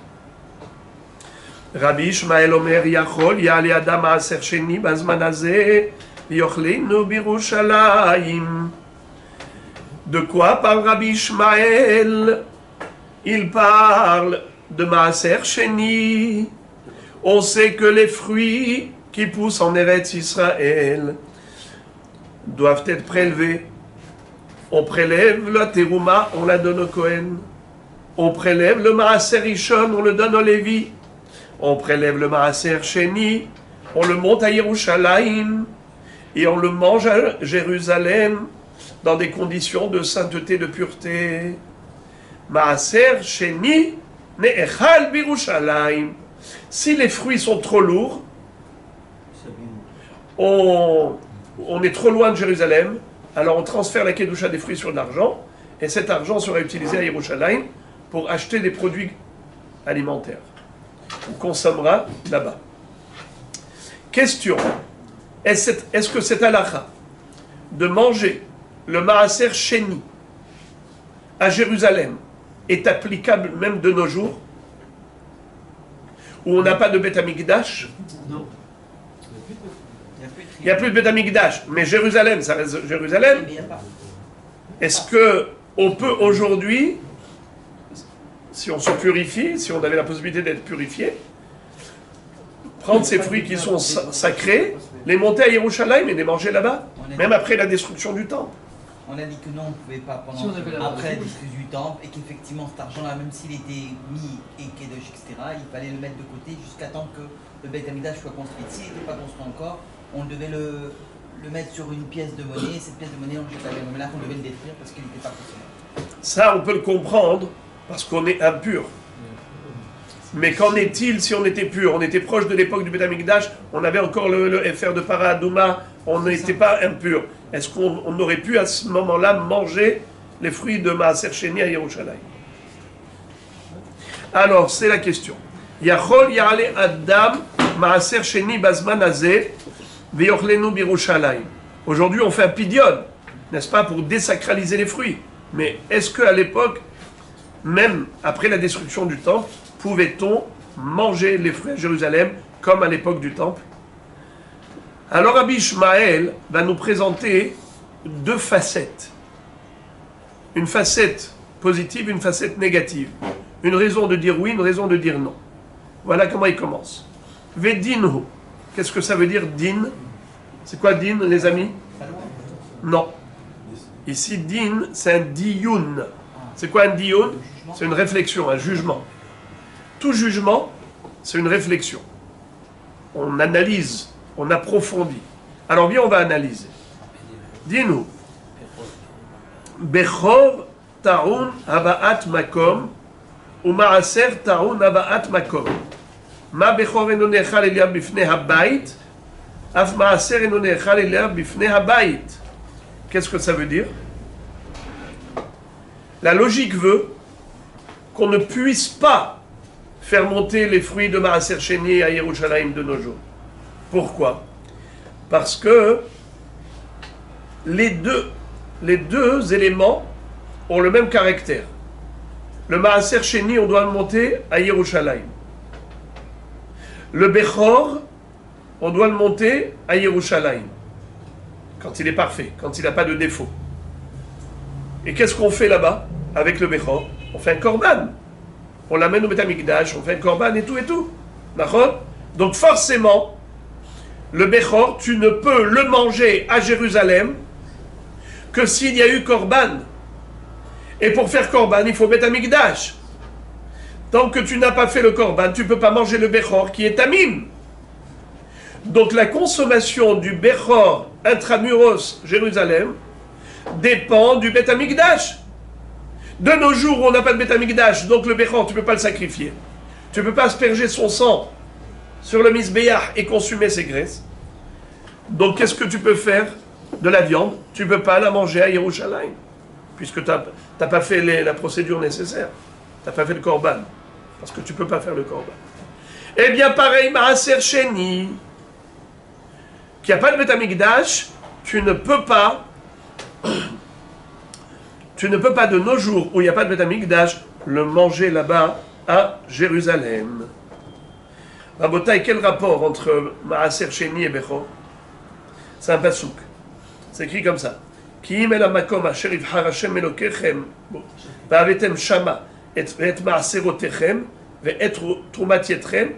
Rabbi Ishmael Omer Yachol Ya'ale Adam Maaser Sheni Bazman Hazeh V'yochlenu b'Yerushalayim. De quoi parle Rabbi Ishmael? Il parle de Maaser Sheni. On sait que les fruits qui poussent en Eretz Israël doivent être prélevés. On prélève la terouma, on la donne au Kohen. On prélève le Maaser Rishon, on le donne au Lévi. On prélève le Maaser Sheni, on le monte à Yerushalayim et on le mange à Jérusalem dans des conditions de sainteté, de pureté. Maaser Sheni ne'echal b'Yerushalayim. Si les fruits sont trop lourds, on est trop loin de Jérusalem, alors on transfère la kedusha des fruits sur de l'argent, et cet argent sera utilisé à Yerushalayim pour acheter des produits alimentaires. On consommera là-bas. Question. Est-ce que cette halakha de manger le Maaser Sheni à Jérusalem est applicable même de nos jours, où on n'a pas de Beth Amikdash? Non. Il n'y a plus de Beth Amikdash, mais Jérusalem, ça reste Jérusalem. Est-ce que on peut aujourd'hui, si on se purifie, si on avait la possibilité d'être purifié, prendre ces fruits qui sont sacrés, les monter à Yerushalayim et les manger là-bas, même après la destruction du temple? On a dit que non, on ne pouvait pas pendant après la destruction du temple et qu'effectivement cet argent-là, même s'il était mis et Kedosh, etc., il fallait le mettre de côté jusqu'à temps que le Beth Amikdash soit construit. S'il n'était pas construit encore, on devait le mettre sur une pièce de monnaie et cette pièce de monnaie, on jetait à la on devait le détruire parce qu'il n'était pas consommé. Ça, on peut le comprendre parce qu'on est impur. Mais qu'en est-il si on était pur? On était proche de l'époque du Beth Amikdash, on avait encore le FR de Para Adouma, on n'était pas impur. Est-ce qu'on aurait pu à ce moment-là manger les fruits de Maaser Sheni à Yerushalayim? Alors, c'est la question. Yachol ya'ale Adam Maaser Sheni bazman hazeh v'yochlenu b'Yerushalayim. Aujourd'hui, on fait un pidyon, n'est-ce pas, pour désacraliser les fruits. Mais est-ce qu'à l'époque, même après la destruction du temple, pouvait-on manger les fruits à Jérusalem comme à l'époque du temple? Alors Rabbi Ishmael va nous présenter 2 facettes. Une facette positive, une facette négative. Une raison de dire oui, une raison de dire non. Voilà comment il commence. Vedinhu. Qu'est-ce que ça veut dire din? C'est quoi din, les amis? Non. Ici, din, c'est un diyun. C'est quoi un diyun? C'est une réflexion, un jugement. Tout jugement, c'est une réflexion. On analyse, on approfondit. Alors bien, on va analyser. Dis-nous. Bechor ta'un haba'at makom ou ma'aser ta'un haba'at makom. Ma bechor eno nechal elia bifnei habayit, af ma'aser eno nechal elia bifnei habayit. Qu'est-ce que ça veut dire? La logique veut qu'on ne puisse pas faire monter les fruits de Maaser Sheni à Yerushalayim de nos jours. Pourquoi? Parce que les deux éléments ont le même caractère. Le Maaser Sheni, on doit le monter à Yerushalayim. Le Bechor, on doit le monter à Yerushalayim. Quand il est parfait, quand il n'a pas de défaut. Et qu'est-ce qu'on fait là-bas avec le Bechor? On fait un korban. On l'amène au Beth Amikdash, on fait un korban et tout et tout. D'accord? Donc forcément, le Bechor, tu ne peux le manger à Jérusalem que s'il y a eu korban. Et pour faire korban, il faut Beth Amikdash. Tant que tu n'as pas fait le korban, tu ne peux pas manger le Bechor qui est tamim. Donc la consommation du Bechor intramuros Jérusalem dépend du Beth Amikdash. De nos jours, on n'a pas de Beth Amikdash, donc le Bechor, tu ne peux pas le sacrifier. Tu ne peux pas asperger son sang sur le Mizbeach et consumer ses graisses. Donc qu'est-ce que tu peux faire de la viande? Tu ne peux pas la manger à Yerushalayim, puisque tu n'as pas fait la procédure nécessaire. Tu n'as pas fait le korban, parce que tu ne peux pas faire le korban. Eh bien pareil, Maaser Sheni, qu'il n'y a pas de Beth Amikdash, tu ne peux pas de nos jours où il n'y a pas de Beth Amikdash le manger là-bas à Jérusalem. Rabotai, quel rapport entre Maaser Sheni et Bechor? C'est un pasouk. C'est écrit comme ça. Ki im el hamakom asher yivhar Hashem Elokechem va'avetem shama et maaserotechem ve'et trumat yetchem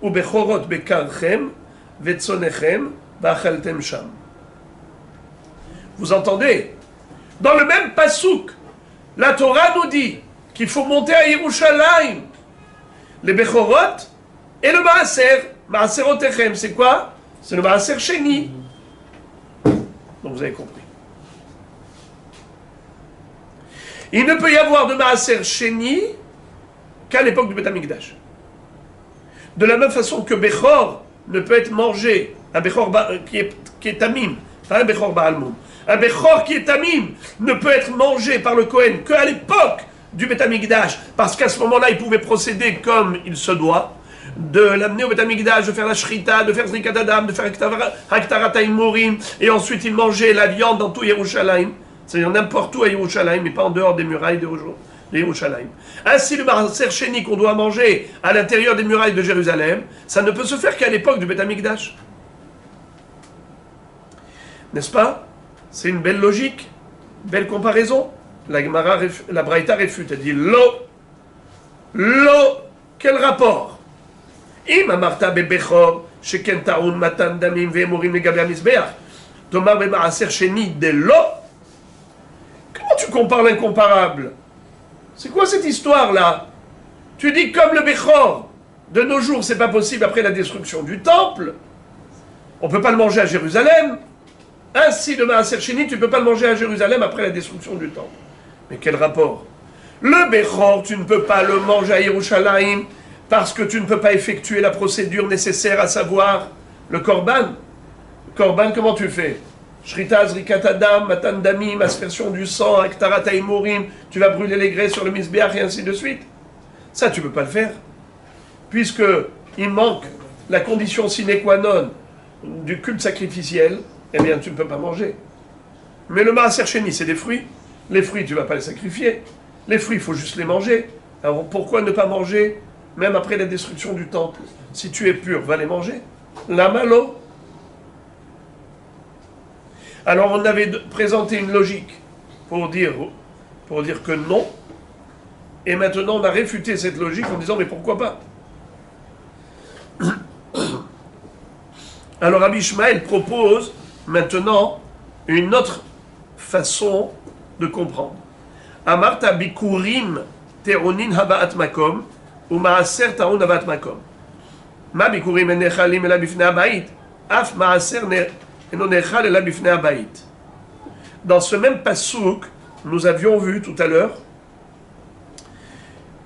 ubechorot bekarchem ve'tzonechem va'achaltem sham. Vous entendez? Dans le même pasouk, la Torah nous dit qu'il faut monter à Yerushalayim les Bechorot et le Maaser. Maaserotechem, c'est quoi? C'est le Maaser Sheni. Donc vous avez compris. Il ne peut y avoir de Maaser Sheni qu'à l'époque du Beth Amikdash. De la même façon que Bechor ne peut être mangé, un Bechor qui est tamim, pas un Bechor Baalmoum. Un Bechor qui est tamim ne peut être mangé par le Kohen qu'à l'époque du Beth Amikdash, parce qu'à ce moment-là, il pouvait procéder comme il se doit, de l'amener au Beth Amikdash, de faire la shrita, de faire zrikat adam, de faire haktarat ha'imurim, et ensuite il mangeait la viande dans tout Yerushalayim, c'est-à-dire n'importe où à Yerushalayim, mais pas en dehors des murailles de Yerushalayim. Ainsi, le Maaser Sheni qu'on doit manger à l'intérieur des murailles de Jérusalem, ça ne peut se faire qu'à l'époque du Beth Amikdash. N'est-ce pas? C'est une belle logique, belle comparaison. La Braïta réfute, elle dit Lo, quel rapport? Im amarta bebechor, sheken taoun matan damim ve'emorim legabe hamizbeach, tomar bemaaser sheni de lo. Comment tu compares l'incomparable? C'est quoi cette histoire-là? Tu dis comme le Bechor, de nos jours, c'est pas possible après la destruction du temple. On peut pas le manger à Jérusalem. Ainsi, le Maaser Sheni, tu ne peux pas le manger à Jérusalem après la destruction du temple. Mais quel rapport? Le Bechor, tu ne peux pas le manger à Yerushalayim parce que tu ne peux pas effectuer la procédure nécessaire, à savoir le korban. Le korban, comment tu fais? Shrita, zrikat adam, matan damim, aspersion du sang, haktarat ha'imurim, tu vas brûler les graisses sur le misbeach et ainsi de suite. Ça, tu ne peux pas le faire. Puisqu'il manque la condition sine qua non du culte sacrificiel, eh bien, tu ne peux pas manger. Mais le Maaser Sheni, c'est des fruits. Les fruits, tu ne vas pas les sacrifier. Les fruits, il faut juste les manger. Alors, pourquoi ne pas manger, même après la destruction du temple? Si tu es pur, va les manger. La malo. Alors, on avait présenté une logique pour dire que non. Et maintenant, on a réfuté cette logique en disant, mais pourquoi pas? Alors, Rabbi Ishmael propose maintenant une autre façon de comprendre. Amarta bikurim teronin habaat makom ou maaser taron habaat makom. Ma bikurim enechalim ela bifnei habayit af maaser eno nechal ela bifnei habayit. Dans ce même pasouk, nous avions vu tout à l'heure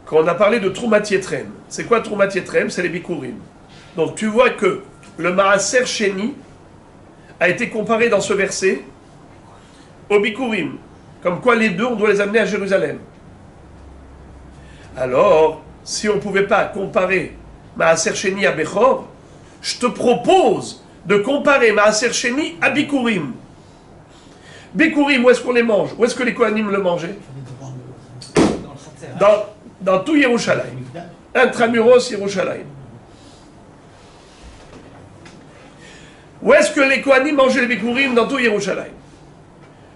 qu'on a parlé de Trumat Yetrem. C'est quoi Trumat Yetrem? C'est les bikurim. Donc tu vois que le Maaser Sheni a été comparé dans ce verset au bikurim. Comme quoi les deux, on doit les amener à Jérusalem. Alors, si on ne pouvait pas comparer Maaser Sheni à Bechor, je te propose de comparer Maaser Sheni à Bikurim. Bikurim, où est-ce qu'on les mange? Où est-ce que les Kohanim le mangeaient? Dans tout Yerushalayim. Intramuros Yerushalayim. Où est-ce que les Kohanim mangeaient les Bikurim? Dans tout Yerushalayim.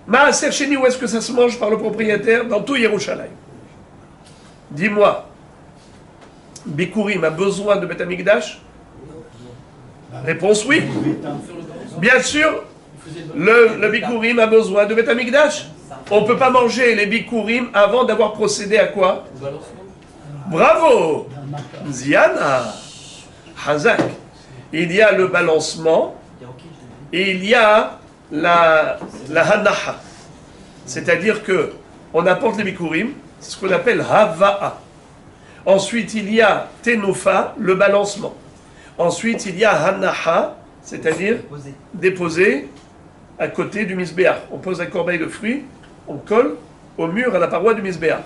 Maaser Sheni, où est-ce que ça se mange par le propriétaire? Dans tout Yerushalayim. Dis-moi, Bikurim a besoin de Beth Amikdash? Réponse oui. Bien sûr, le Bikurim a besoin de Beth Amikdash. On ne peut pas manger les Bikurim avant d'avoir procédé à quoi? Bravo! Ziana! Hazak. Il y a le balancement et il y a la hanaha. C'est-à-dire que on apporte les Bikurim, c'est ce qu'on appelle hava'a. Ensuite, il y a tenufa, le balancement. Ensuite, il y a hanaha, c'est-à-dire déposer à côté du misbéach. On pose un corbeille de fruits, on colle au mur, à la paroi du misbéach.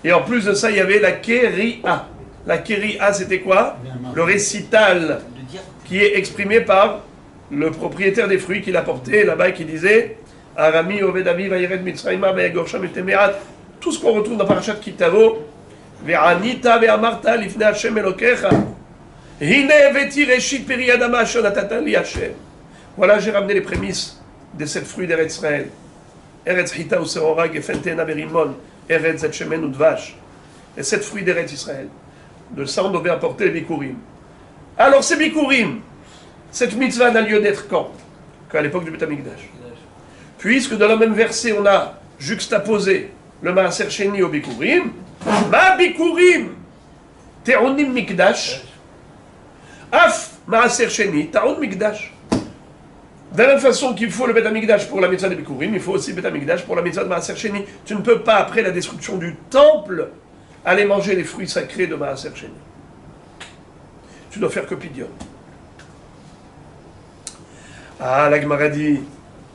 Et en plus de ça, il y avait la kéria. La kéria, c'était quoi? Le récital qui est exprimé par le propriétaire des fruits qui l'a porté là-bas et qui disait Arami, Ovedavi, Vayered, Mitzrayma, Vayagorsham, Etemerat. Tout ce qu'on retrouve dans Parashat Kitavo. Ve'anita ve'amarta lifnei Hashem Elokecha. Hine veti reshit peri adama asher natatan li Hashem. Voilà, j'ai ramené les prémices de cette fruit d'Eretz Israël. Eretz Chita ou Serora, Gefentena Berimon, Eretz et Shemen ou Dvash. Et cette fruit d'Eretz Israël. De ça, on devait apporter les Bikurim. Alors, ces Bikurim, cette mitzvah n'a lieu d'être quand? Qu'à l'époque du Beth Amikdash. Puisque dans le même verset, on a juxtaposé le Maaser Sheni au Bikurim. Ma Bikurim, Te'onim Mikdash, Af Maaser Sheni, Ta'on Mikdash. De la même façon qu'il faut le Beth Amikdash pour la mitzvah de Bikurim, il faut aussi le Beth Amikdash pour la mitzvah de Maaser Sheni. Tu ne peux pas, après la destruction du temple, aller manger les fruits sacrés de Maaser Sheni. Tu dois faire que Pidyon. Ah, la Gemara dit,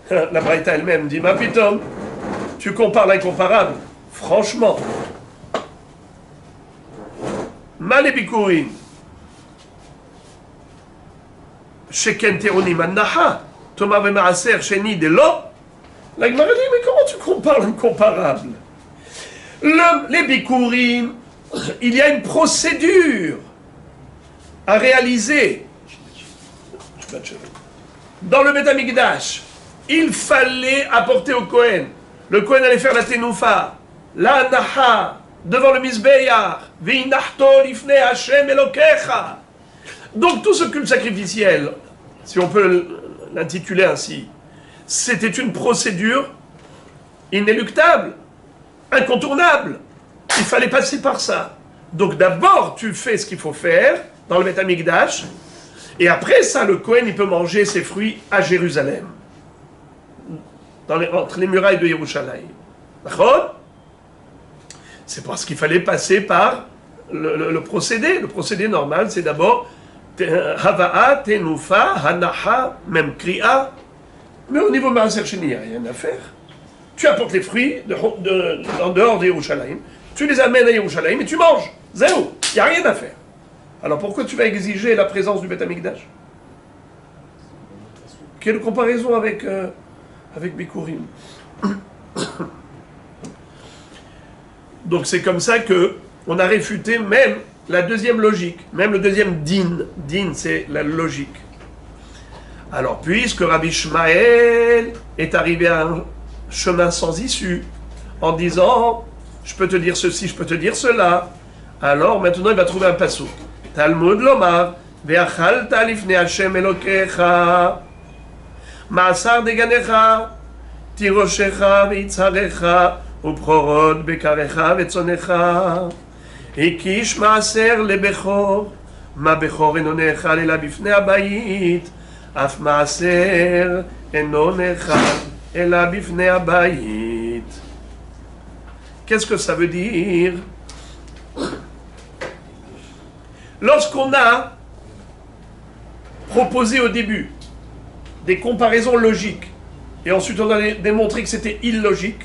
la Braïta elle-même dit, ma pitom, tu compares l'incomparable. Franchement, Malé Bikurim, Sheken Teronim Annaha, Thomas Maaser Sheni de l'eau. La Gemara dit, mais comment tu compares l'incomparable? Les Bikurim, il y a une procédure à réaliser. Dans le Beth Amikdash, il fallait apporter au Kohen. Le Kohen allait faire la Tenoufa, la Naha, devant le Mizbeach, Veinachto lifnei Hashem Elokecha. Donc tout ce culte sacrificiel, si on peut l'intituler ainsi, c'était une procédure inéluctable, incontournable. Il fallait passer par ça. Donc d'abord, tu fais ce qu'il faut faire dans le Beth Amikdash, et après ça, le Kohen, il peut manger ses fruits à Jérusalem, entre les murailles de Yerushalayim. D'accord? C'est parce qu'il fallait passer par le procédé. Le procédé normal, c'est d'abord Hava'a, Tenufa, Hanaha, même Kri'a. Mais au niveau Maaser Sheni, il n'y a rien à faire. Tu apportes les fruits en dehors de Yerushalayim, tu les amènes à Yerushalayim et tu manges. Zéro. Il n'y a rien à faire. Alors pourquoi tu vas exiger la présence du Beth Amikdash? Quelle comparaison avec Bikurim? Donc c'est comme ça que on a réfuté même la deuxième logique, même le deuxième din. Din, c'est la logique. Alors puisque Rabbi Shmael est arrivé à un chemin sans issue, en disant je peux te dire ceci, je peux te dire cela, alors maintenant il va trouver un passouk. Talmud lomar, ve'achalta lifnei Hashem Elokecha, ma'asar deganecha, tiroshecha ve'itzarecha, u'prorot bekarecha ve'tzonecha, הקיש מעשר לבכור, מה בכור אינו נאכל אלא בפני הבית, אף מעשר אינו נאכל אלא בפני הבית. Qu'est-ce que ça veut dire? Lorsqu'on a proposé au début des comparaisons logiques, et ensuite on a démontré que c'était illogique,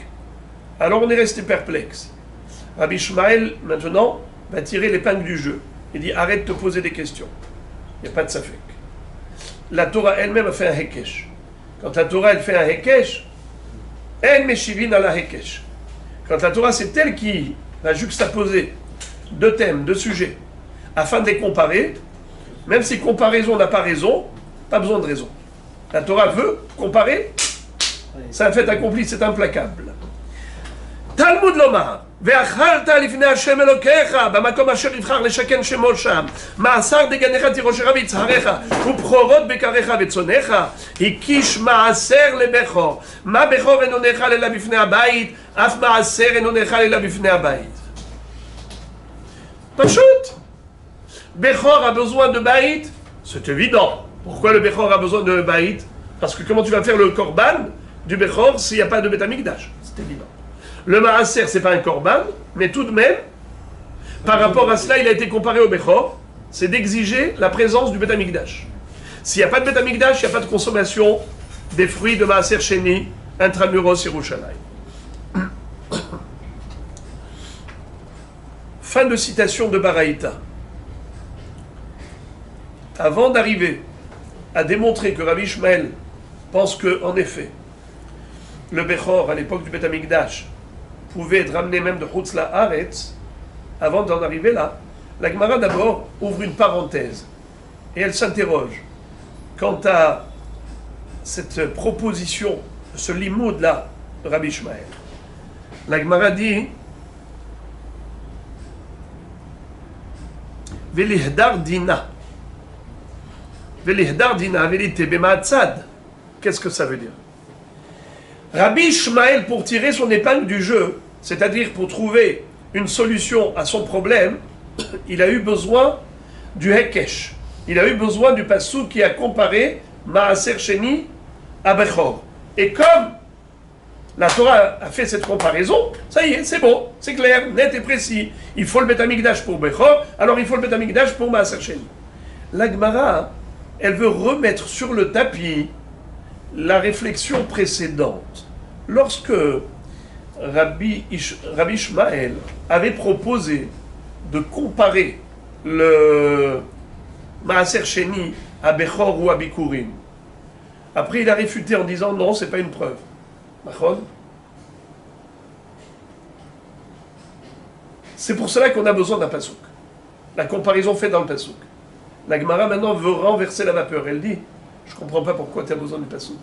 alors on est resté perplexe. Rabbi Shmael, maintenant, va tirer l'épingle du jeu. Il dit arrête de te poser des questions. Il n'y a pas de safek. La Torah elle-même a fait un hekesh. Quand la Torah elle fait un hekesh, en meshivin ala hekesh. Quand la Torah c'est elle qui va juxtaposer deux thèmes, deux sujets, afin de les comparer, même si comparaison n'a pas raison, pas besoin de raison. La Torah veut comparer, c'est un fait accompli, c'est implacable. Talmud lomar, ואכלת לפני השם אלוקיך, במקום אשר יבחר לשכן שמו שם, מעשר דגניך תירושך ויצהריך, ובכורות בקריך וצונך, הקיש מעשר לבכור. מה בכור אינו נאכל אלא בפני הבית, אף מעשר אינו נאכל אלא בפני הבית. פשוט. Bechor a besoin de baït, c'est évident. Pourquoi le Bechor a besoin de baït? Parce que comment tu vas faire le korban du Bechor s'il n'y a pas de Beth Amikdash? C'est évident. Le Maaser, c'est pas un korban, mais tout de même, par rapport à cela, il a été comparé au Bechor, c'est d'exiger la présence du Beth Amikdash. S'il n'y a pas de Beth Amikdash, il n'y a pas de consommation des fruits de Maaser Sheni, intramuros Yerushalayim. Fin de citation de Baraïta. Avant d'arriver à démontrer que Rabbi Ishmael pense que, en effet, le Bechor, à l'époque du Beth Amikdash, pouvait être ramené même de Chutz La'aretz, avant d'en arriver là, la Gemara d'abord ouvre une parenthèse et elle s'interroge quant à cette proposition, ce limoud là de Rabbi Ishmael. La Gemara dit Velihdar dina. Velihdar dina, vérité, bema'atzad. Qu'est-ce que ça veut dire? Rabbi Ishmael, pour tirer son épingle du jeu, c'est-à-dire pour trouver une solution à son problème, il a eu besoin du Hekesh. Il a eu besoin du Passouk qui a comparé Maaser Sheni à Bechor. Et comme la Torah a fait cette comparaison, ça y est, c'est bon, c'est clair, net et précis. Il faut le Beth Amikdash pour Bechor, alors il faut le Beth Amikdash pour Maaser Sheni. La Gemara, elle veut remettre sur le tapis la réflexion précédente. Lorsque Rabbi Ishmael avait proposé de comparer le Maaser Sheni à Bechor ou à Bikurim, après il a réfuté en disant non, c'est pas une preuve. C'est pour cela qu'on a besoin d'un pasouk. La comparaison faite dans le pasouk. La Gemara maintenant veut renverser la vapeur. Elle dit, je ne comprends pas pourquoi tu as besoin du pasouk.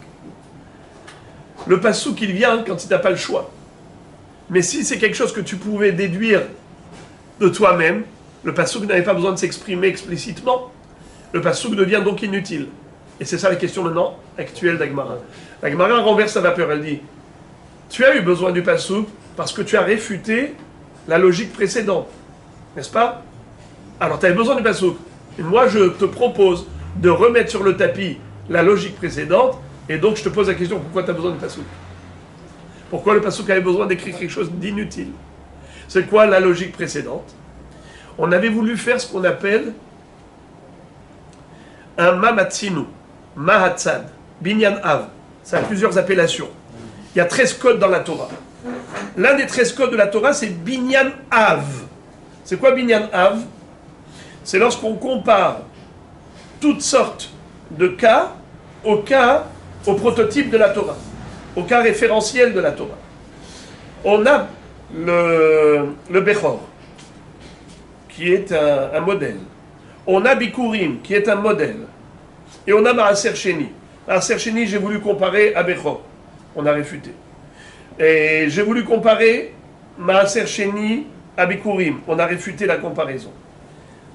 Le pasouk, il vient quand tu n'as pas le choix. Mais si c'est quelque chose que tu pouvais déduire de toi-même, le pasouk n'avait pas besoin de s'exprimer explicitement. Le pasouk devient donc inutile. Et c'est ça la question maintenant actuelle d'Agmara. L'Agmara renverse la vapeur. Elle dit, tu as eu besoin du pasouk parce que tu as réfuté la logique précédente. N'est-ce pas? Alors tu avais besoin du pasouk. Et moi, je te propose de remettre sur le tapis la logique précédente, et donc je te pose la question, pourquoi tu as besoin du pasouk? Pourquoi le pasouk avait besoin d'écrire quelque chose d'inutile? C'est quoi la logique précédente? On avait voulu faire ce qu'on appelle un mamatsinu, mahatzad, binyan av. Ça a plusieurs appellations. Il y a 13 codes dans la Torah. L'un des 13 codes de la Torah, c'est binyan av. C'est quoi binyan av? C'est lorsqu'on compare toutes sortes de cas au prototype de la Torah, au cas référentiel de la Torah. On a le Bechor, qui est un modèle. On a Bikurim, qui est un modèle. Et on a Maaser Sheni. Maaser Sheni, j'ai voulu comparer à Bechor. On a réfuté. Et j'ai voulu comparer Maaser Sheni à Bikurim. On a réfuté la comparaison.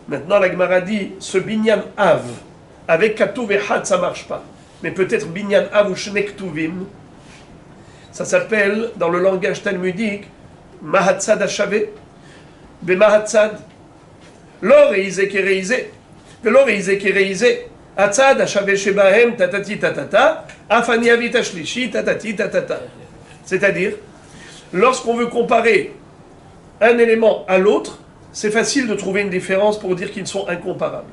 Maintenant, la Gemara dit, ce binyan av, avec Katuv et Had, ça ne marche pas. Mais peut-être binyan av ou shnektuvim, ça s'appelle, dans le langage talmudique, mahatzad hashave, be mahatzad, lo reizé ke reizé, velo reizé ke reizé, hatzad hashave shebahem tatati tatata, afani avit ashlishi tatati tatata. C'est-à-dire, lorsqu'on veut comparer un élément à l'autre, c'est facile de trouver une différence pour dire qu'ils sont incomparables.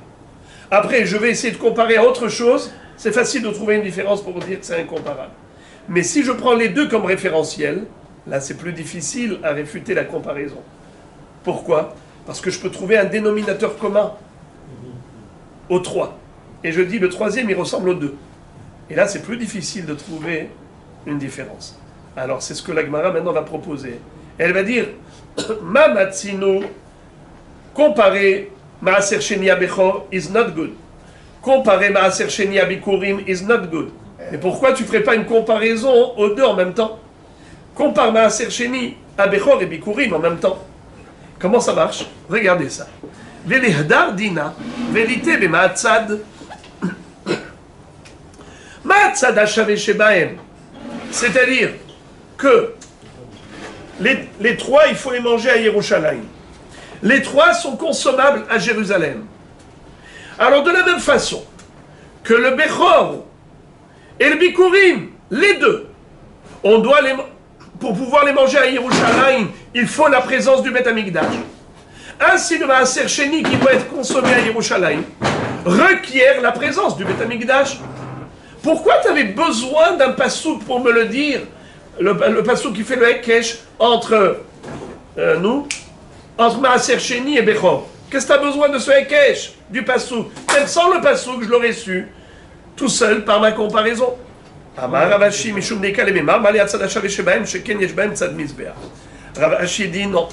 Après, je vais essayer de comparer à autre chose, c'est facile de trouver une différence pour dire que c'est incomparable. Mais si je prends les deux comme référentiel, là c'est plus difficile à réfuter la comparaison. Pourquoi? Parce que je peux trouver un dénominateur commun aux trois. Et je dis le troisième, il ressemble aux deux. Et là, c'est plus difficile de trouver une différence. Alors, c'est ce que la Gemara maintenant va proposer. Elle va dire, Ma matzino, comparer Maaser Sheni Abechor is not good. Comparer Maaser Sheni Abikurim is not good. Mais pourquoi tu ne ferais pas une comparaison aux deux en même temps? Compare Maaser Sheni Abechor et Bikurim en même temps. Comment ça marche? Regardez ça. Velihdar dina, vérité be ma'atzad. Ma'atzad hashave shebahem. C'est-à-dire que les trois, il faut les manger à Yerushalayim. Les trois sont consommables à Jérusalem. Alors de la même façon que le Bechor et le Bikurim, les deux, on doit pour pouvoir les manger à Yerushalayim, il faut la présence du Beth Amikdash. Ainsi le Maaser Sheni qui doit être consommé à Yerushalayim requiert la présence du Beth Amikdash. Pourquoi tu avais besoin d'un passouk pour me le dire? Le passouk qui fait le Hekesh entre nous, entre Maaser Sheni et Bechor. Qu'est-ce que tu as besoin de ce Hekesh, du passouk? Même sans le passouk, je l'aurais su, tout seul, par ma comparaison. Ravashi dit non.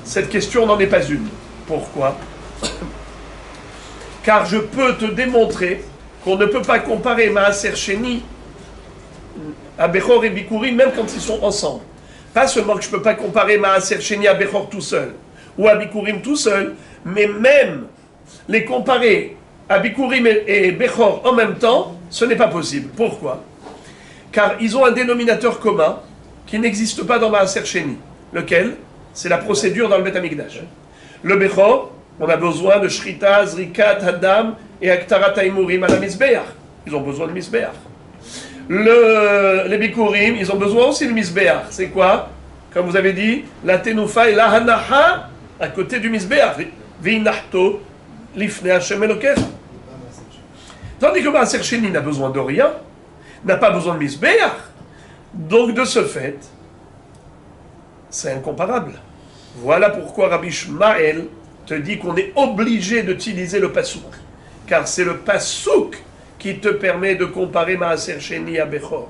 Cette question n'en est pas une. Pourquoi? Car je peux te démontrer qu'on ne peut pas comparer Maaser Sheni à Bechor et Bikurim, même quand ils sont ensemble. Pas seulement que je ne peux pas comparer Maaser Sheni à Bechor tout seul, ou à Bikurim tout seul, mais même les comparer à Bikurim et Bechor en même temps, ce n'est pas possible. Pourquoi? Car ils ont un dénominateur commun qui n'existe pas dans Maaser Sheni. Lequel? C'est la procédure dans le Beth Amikdash. Le Bechor, on a besoin de Shrita, Zrikat, Hadam et Aktarat Haimurim à la Mizbeach. Ils ont besoin de Mizbeach. Les Bikurim, ils ont besoin aussi de Mizbeach. C'est quoi? Comme vous avez dit, la Tenoufa et la Hanaha à côté du Mizbeach. V'inachto lifnei Hashem Elokecha. Tandis que Maaser Sheni n'a besoin de rien, n'a pas besoin de Mizbeach. Donc de ce fait, c'est incomparable. Voilà pourquoi Rabbi Shmael te dit qu'on est obligé d'utiliser le pasouk. Car c'est le pasouk qui te permet de comparer Maaser Sheni à Bechor.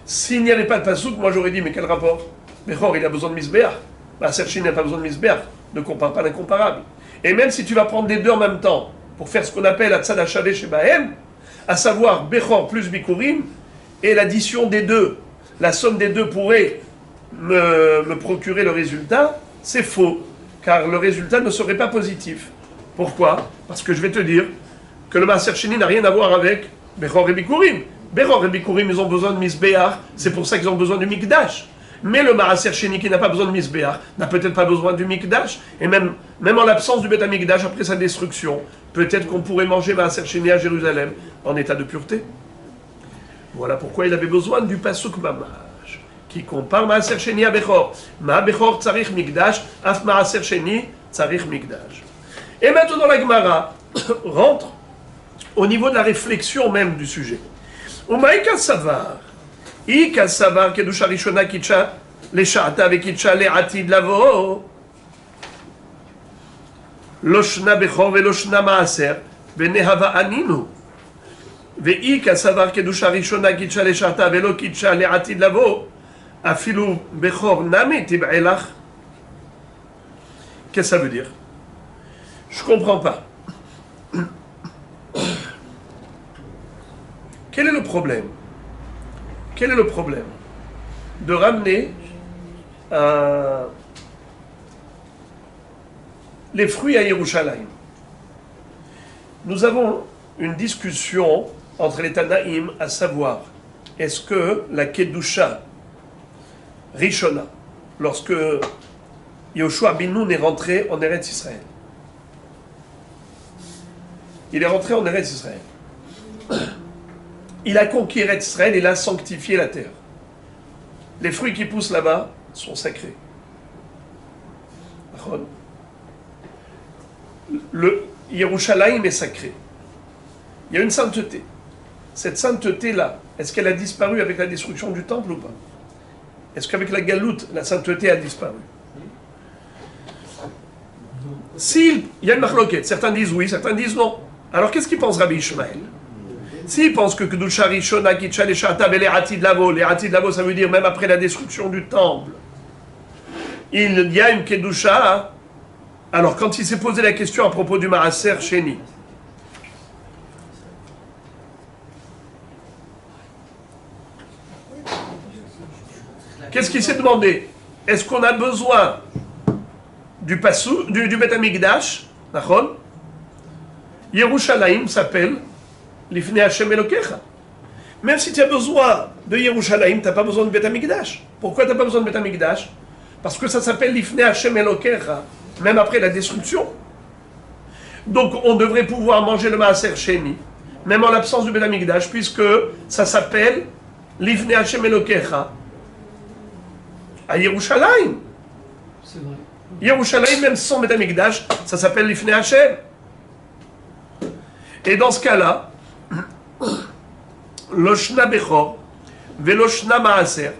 S'il n'y avait pas de pasouk, moi j'aurais dit, mais quel rapport? Bechor, il a besoin de Mizbeach. Maaser Sheni n'a pas besoin de Mizbeach. Ne compare pas l'incomparable. Et même si tu vas prendre les deux en même temps, pour faire ce qu'on appelle Atzad HaShaveh Shebahem, à savoir Bechor plus Bikurim, et l'addition des deux, la somme des deux pourrait me procurer le résultat, c'est faux, car le résultat ne serait pas positif. Pourquoi? Parce que je vais te dire que le Maaser Sheni n'a rien à voir avec Bechor et Bikurim. Bechor et Bikurim, ils ont besoin de Mizbeach, c'est pour ça qu'ils ont besoin du Mikdash. Mais le Maaser Sheni qui n'a pas besoin de Mizbeach n'a peut-être pas besoin du Mikdash, et même en l'absence du Beth Amikdash après sa destruction, peut-être qu'on pourrait manger Maaser Sheni à Jérusalem en état de pureté. Voilà pourquoi il avait besoin du Pasuk Mamash, qui compare Maaser Sheni à Bechor. Ma Bechor tzarich Mikdash, af Maaser Sheni tzarich Mikdash. Et maintenant la Gemara rentre au niveau de la réflexion même du sujet. Umaïka Savar. Ika Savar Kedusha Rishona Kitcha, les Sha'ata avec Kitcha, les Atid Lavo. Loshna Bechor et Loshna Maaser, Benehava Aninu. Ve'ika Savar Kedusha Rishona Kitcha, les Sha'ata, Velo Kitcha, les Atid Lavo. Afilu Bechor Nami Tib'elach. Qu'est-ce que ça veut dire? Je ne comprends pas. Quel est le problème? Quel est le problème de ramener les fruits à Yerushalayim? Nous avons une discussion entre les Tanaïm à savoir, est-ce que la Kedusha Rishona, lorsque Yoshua bin Nun est rentré en Eretz Israël, il est rentré en Eretz Israël. Il a conquis Eretz Israël, il a sanctifié la terre. Les fruits qui poussent là-bas sont sacrés. Le Yerushalayim est sacré. Il y a une sainteté. Cette sainteté-là, est-ce qu'elle a disparu avec la destruction du temple ou pas? Est-ce qu'avec la galoute, la sainteté a disparu? s'il y a une marloquette, certains disent oui, certains disent non. Alors qu'est-ce qu'il pense Rabbi Ishmael? S'il pense que Kedusha Rishona, Kitcha, les Shata, les Atid Lavo, ça veut dire même après la destruction du temple, il y a une Kedusha. Alors quand il s'est posé la question à propos du Maaser Sheni, qu'est-ce qu'il s'est demandé? Est-ce qu'on a besoin du Bet Hamikdash? Yerushalayim s'appelle Lifnei Hashem Elokecha. Même si tu as besoin de Yerushalayim, tu n'as pas besoin de Bet Hamikdash. Pourquoi tu n'as pas besoin de Bet Hamikdash? Parce que ça s'appelle Lifnei Hashem Elokecha, même après la destruction. Donc on devrait pouvoir manger le Maaser Sheni, même en l'absence du Bet Hamikdash, puisque ça s'appelle Lifnei Hashem Elokecha à Yerushalayim. C'est vrai. Yerushalayim, même sans Bet Hamikdash, ça s'appelle Lifnei Hashem. Et dans ce cas-là, Loshna Bechor, Veloshna Maaser,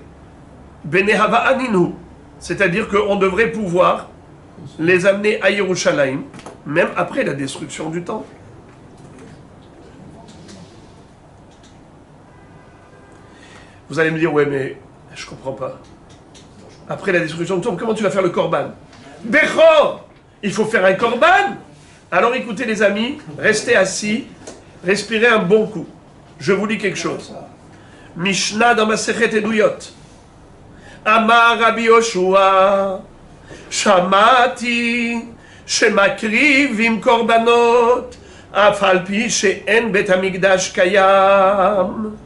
Benehava Aninu, c'est-à-dire qu'on devrait pouvoir les amener à Yerushalayim, même après la destruction du temple. Vous allez me dire, ouais, mais je comprends pas. Après la destruction du temple, comment tu vas faire le korban? Bechor, il faut faire un korban. Alors écoutez les amis, restez assis, respirez un bon coup. Je vous dis quelque chose. Mishnah dans Masechet Eduyot. Amar Rabbi Yoshua, Shamati, Shemakrivim korbanot, אף על פי שאין בית המקדש קיים.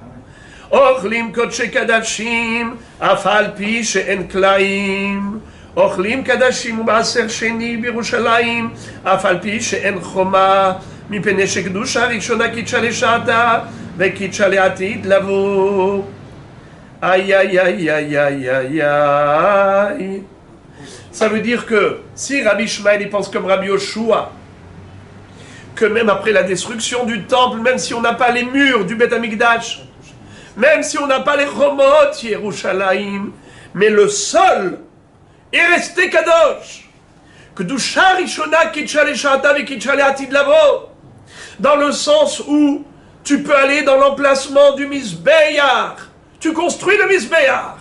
אוכלים קודשי קדשים, אף על פי שאין כלאים. אוכלים קדשים ומעשר שני בירושלים, אף על פי שאין חומה, מפני שקדושה ראשונה קידשה לשעתה, וקידשה לעתיד לבוא. Aïe, aïe, aïe, aïe, aïe, aïe, aïe. Ça veut dire que si Rabbi Ishmael pense comme Rabbi Yoshua, que même après la destruction du temple, même si on n'a pas les murs du Beth Amikdash, même si on n'a pas les Chomot Yerushalayim, mais le sol est resté Kadosh. Kedusha Rishona Kitcha Leshata ve Kitcha Le'atid Lavo. Dans le sens où tu peux aller dans l'emplacement du Mizbeach. Tu construis le Mizbeach.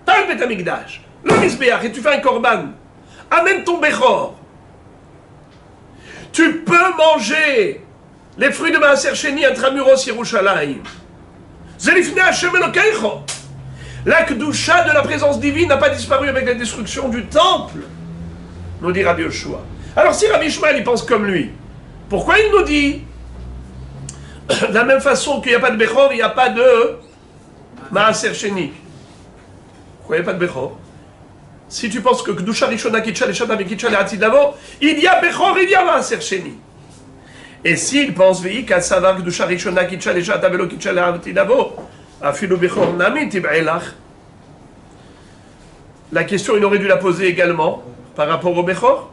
Pas le Beth Amikdash. Le Mizbeach, et tu fais un korban. Amène ton Bechor. Tu peux manger les fruits de Maaser Sheni intramuros Yerushalayim. Zelifnei Hashem Elokeicho. La Kedusha de la présence divine n'a pas disparu avec la destruction du temple, nous dit Rabbi Yoshua. Alors si Rabbi Ishmael il pense comme lui, pourquoi il nous dit de la même façon qu'il n'y a pas de Bechor, il n'y a pas de Maaser Sheni? Pourquoi il n'y a pas de Bechor? Si tu penses que Kedusha Rishona Kitcha Leshata Kitcha Le'atid Lavo, il y a Bechor, il y a Maaser Sheni. Et s'il pense Ve'ika Savar Kedusha Rishona Kitcha Leshata Velo Kitcha Le'atid Lavo, Afilu Bechor Nami Tib'elach. La question, il aurait dû la poser également par rapport au Bechor.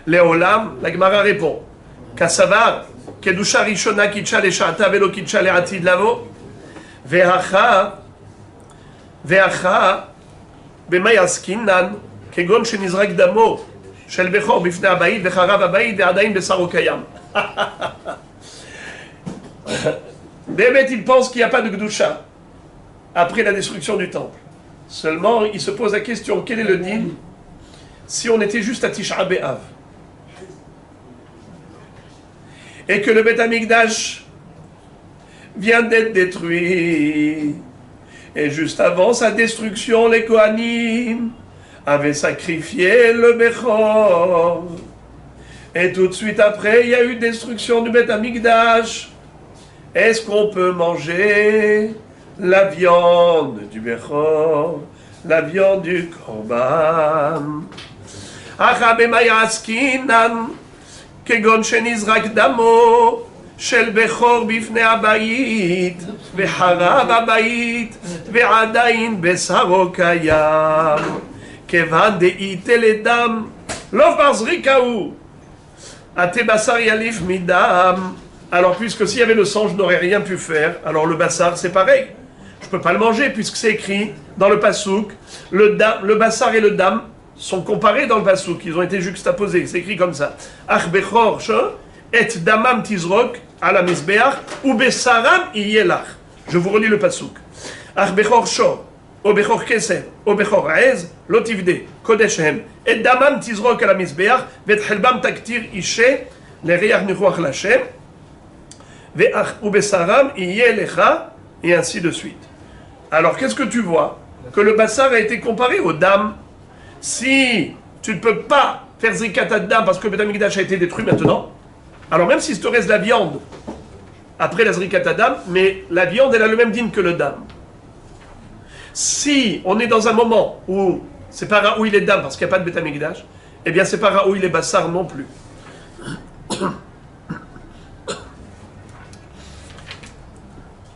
Léolam, la Gemara répond Kassavar Kedusha Rishona Kitcha Leshata Velo Kitcha Le'atid Lavo, Ve'acha במה יעסקינן כגון שנזרק דמו של בכור בפני הבית וחרב הבית ועדיין בשרו קיים. באמת il pense qu'il n'y a pas de Kedusha après la destruction du temple. Seulement il se pose la question, quel est le din si on était juste à Tisha B'Av et que le Beth Amikdash vient d'être détruit. Et juste avant sa destruction, les Kohanim avaient sacrifié le Bechor. Et tout de suite après, il y a eu destruction du Beth Amikdash. Est-ce qu'on peut manger la viande du Bechor, la viande du Korban? Achabemaya askinan, kegon shenizrak damo. של בכור בפני הבית, וחרב הבית, ועדיין בשרו קיים. כיוון דאיתה לדם, לא בר זריקה הוא. התה בשר יליף מדם. Alors puisque s'il y avait le sang, je n'aurais rien pu faire. Alors le bassar, c'est pareil. je ne peux pas le manger puisque c'est écrit dans le pasouk. Le bassar et le dam sont comparés dans le pasouk, ils ont été juxtaposés, c'est écrit comme ça. Ach bechor et damam tizrok ala misbeach ou besaram iyelach. Je vous relis le pasouk. Ach bechor shor, o bechor kesef, o bechor aez, lotivde, kodeshem, et damam tizrok ala misbeach, vet helbam taktir ishe, le riach niruach lachem, ve'ach ou besaram iyelecha, et ainsi de suite. Alors qu'est-ce que tu vois? Que le bassar a été comparé aux dames. Si tu ne peux pas faire zikat dam parce que le Beth Amikdash a été détruit maintenant, alors même s'il te reste la viande après la zrikat dam, mais la viande elle a le même dîme que le dam. Si on est dans un moment où c'est pas raoui les dames parce qu'il n'y a pas de Beth Amikdash, eh bien c'est pas raoui les bassars non plus.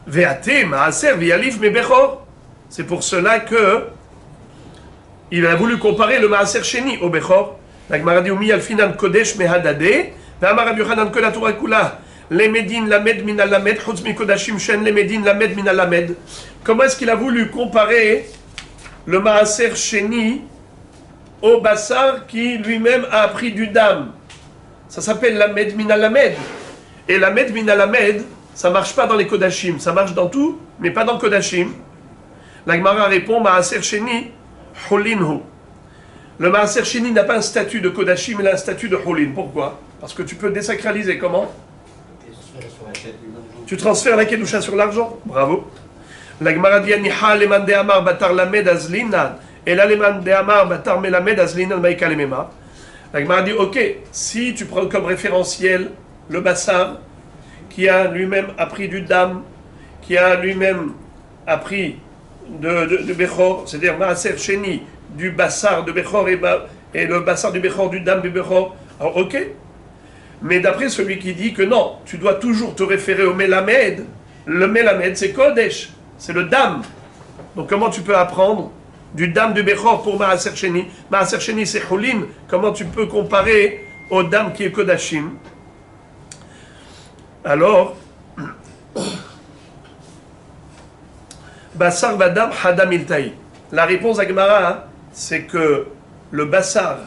Ve'ate ma'aser v'yalif me'bechor. C'est pour cela que il a voulu comparer le Maaser Sheni au Bechor. La Gemara dit Umi alfinan kodesh mehadade. Ve'amar Rabbi Yochanan kol haTorah kula lemedin lamed min alamed chutz mikodashim shen lemedin lamed min alamed. Comment est-ce qu'il a voulu comparer le Maaser Sheni au Bassar qui lui-même a appris du dam? Ça s'appelle lamed min alamed. Et lamed min alamed, ça marche pas dans les kodashim, ça marche dans tout, mais pas dans le kodashim. La Gemara répond Maaser Sheni Holinhu. Le Maaser Sheni n'a pas un statut de Kodashim, il a un statut de Holin. Pourquoi? Parce que tu peux désacraliser comment? Tu transfères la Kedusha sur l'argent. Bravo. La Gemara dit Niha leman de Amar batar lamed azlinan. Et là leman de Amar batar melamed azlinan maïka lemema. La Gemara dit ok, si tu prends comme référentiel le Bassar, qui a lui-même appris du Dam, qui a lui-même appris de Bechor, c'est-à-dire Maaser Sheni du Bassar de Bechor et le Bassar du Bechor du Dam du Bechor, alors ok. Mais d'après celui qui dit que non, tu dois toujours te référer au Melamed, le Melamed c'est Kodesh, c'est le Dam. Donc comment tu peux apprendre du Dam du Bechor pour Maaser Sheni? Maaser Sheni c'est Holin, comment tu peux comparer au Dam qui est Kodashim? Alors, Bassar vadam hadam iltaï. La réponse à Gemara, c'est que le Bassar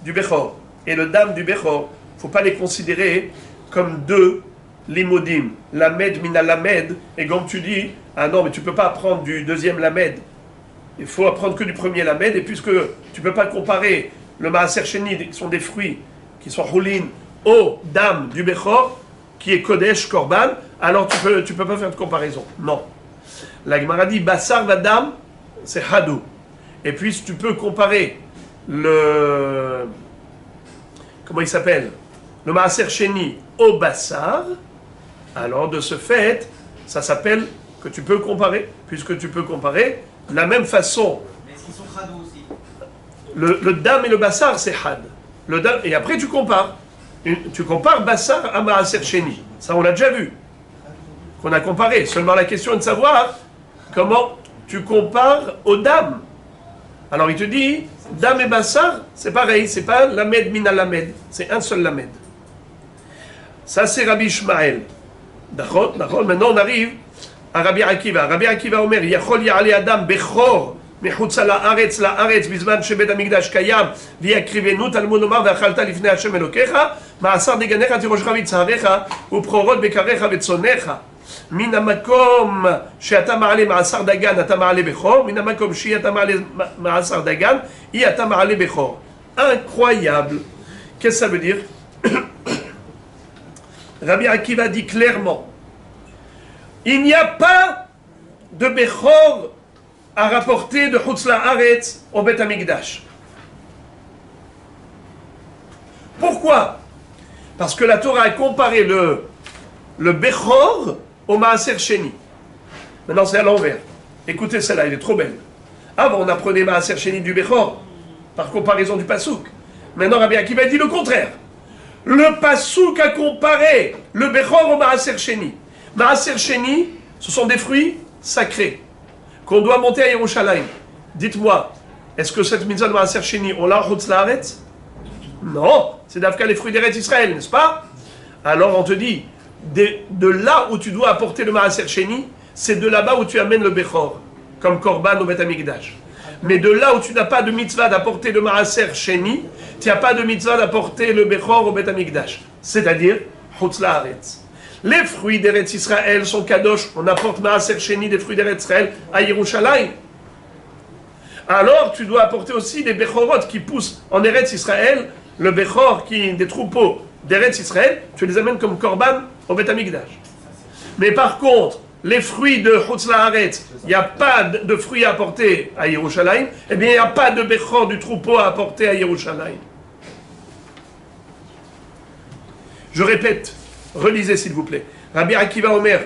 du Bechor et le Dam du Bechor, il ne faut pas les considérer comme deux limodim. Lamed mina lamed, et comme tu dis, ah non, mais tu ne peux pas apprendre du deuxième lamed. Il faut apprendre que du premier lamed, et puisque tu ne peux pas comparer le Maaser Sheni, qui sont des fruits, qui sont houlin, au Dam du Bechor, qui est Kodesh Korban, alors tu peux pas faire de comparaison. Non. La Gemara dit Bassar Vadam, c'est Hadou. Et puis tu peux comparer le. Comment il s'appelle? Le Maaser Sheni au Bassar. Alors de ce fait, ça s'appelle que tu peux comparer, puisque tu peux comparer de la même façon. Mais est-ce qu'ils sont Hadou aussi? Le Dam et le Bassar, c'est Had. Le Dam, et après tu compares. Tu compares Bassar à Maaser Sheni. Ça on l'a déjà vu. Qu'on a comparé. Seulement la question est de savoir comment tu compares au Dam. Alors il te dit, Dam et Bassar, c'est pareil, c'est pas Lamed min Lamed, c'est un seul Lamed. Ça c'est Rabbi Ishmael. D'accord. Maintenant on arrive à Rabbi Akiva. Rabbi Akiva Omer, Yachol ya'ale Adam bechor מחוץ לארץ בזמן שבית המקדש קיים ויקריבנו תלמוד לומר ואכלת לפני השם אלוקיך מעשר דגניך תירושך ויצהריך ובכורות בקריך וצונך מן המקום שאתה מעלה מעשר דגן אתה מעלה בכור מן המקום שהיא אתה מעלה מעשר דגן היא אתה מעלה בכור. Incroyable. Qu'est-ce que ça veut dire? Rabbi Akiva dit clairement il n'y a pas de Bechor à rapporter de Chutz La'aretz au Beth Amikdash. Pourquoi? Parce que la Torah a comparé le Bechor au Maaser Sheni. Maintenant c'est à l'envers. Écoutez celle-là, elle est trop belle. Avant on apprenait Maaser Sheni du Bechor, par comparaison du Passouk. Maintenant Rabbi Akiva dit le contraire. Le Passouk a comparé le Bechor au Maaser Sheni. Maaser Sheni, ce sont des fruits sacrés qu'on doit monter à Yerushalayim. Dites-moi, est-ce que cette mitzvah de Maaser Sheni, on l'a en Chutz La'aretz? Non, c'est d'Afka les fruits d'Eretz Israël, n'est-ce pas? Alors on te dit, de là où tu dois apporter le Maaser Sheni, c'est de là-bas où tu amènes le Bechor, comme Korban au Beth Amikdash. Mais de là où tu n'as pas de mitzvah d'apporter le Maaser Sheni, tu n'as pas de mitzvah d'apporter le Bechor au Beth Amikdash. C'est-à-dire, Chutz La'aretz. Les fruits d'Eretz Israël sont kadosh. On apporte Maaser Sheni des fruits d'Eretz Israël à Yerushalayim. Alors, tu dois apporter aussi des Bechorot qui poussent en Eretz Israël. Le Bechor des troupeaux d'Eretz Israël, tu les amènes comme Korban au Beth Amikdash. Mais par contre, les fruits de Chutz La'aretz, il n'y a pas de fruits à apporter à Yerushalayim, eh bien il n'y a pas de Bechor du troupeau à apporter à Yerushalayim. Je répète, relisez s'il vous plaît. Rabbi Akiva Omer,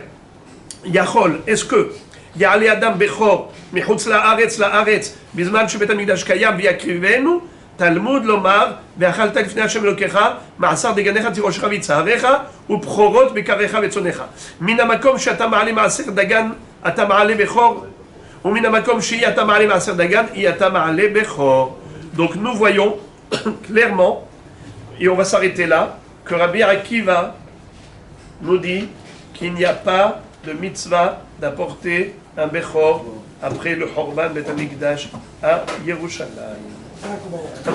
Yachol, est-ce que Ya'ale Adam Bechor, Michutz La'aretz, Bizman Shebet Hamikdash Kayam V'yakrivenu, Talmud Lomar, Ve'achalta Lifnei Hashem Elokecha, Ma'asar Deganecha Tiroshecha V'tzarecha, U'pchorot Bekarecha V'tzonecha. Min hamakom she'ata ma'ale Ma'aser Dagan, ata ma'ale Bechor, ou min hamakom she'i ata ma'ale Ma'aser Dagan, i ata ma'ale Bechor. Donc nous voyons clairement, et on va s'arrêter là, que Rabbi Akiva nous dit qu'il n'y a pas de mitzvah d'apporter un Bechor après le Horban Bet Hamikdash à Yerushalayim.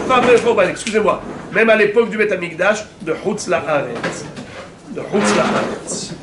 Pas Bechor, excusez-moi, même à l'époque du Bet Hamikdash, de Chutz La'aretz. De Chutz La'aretz.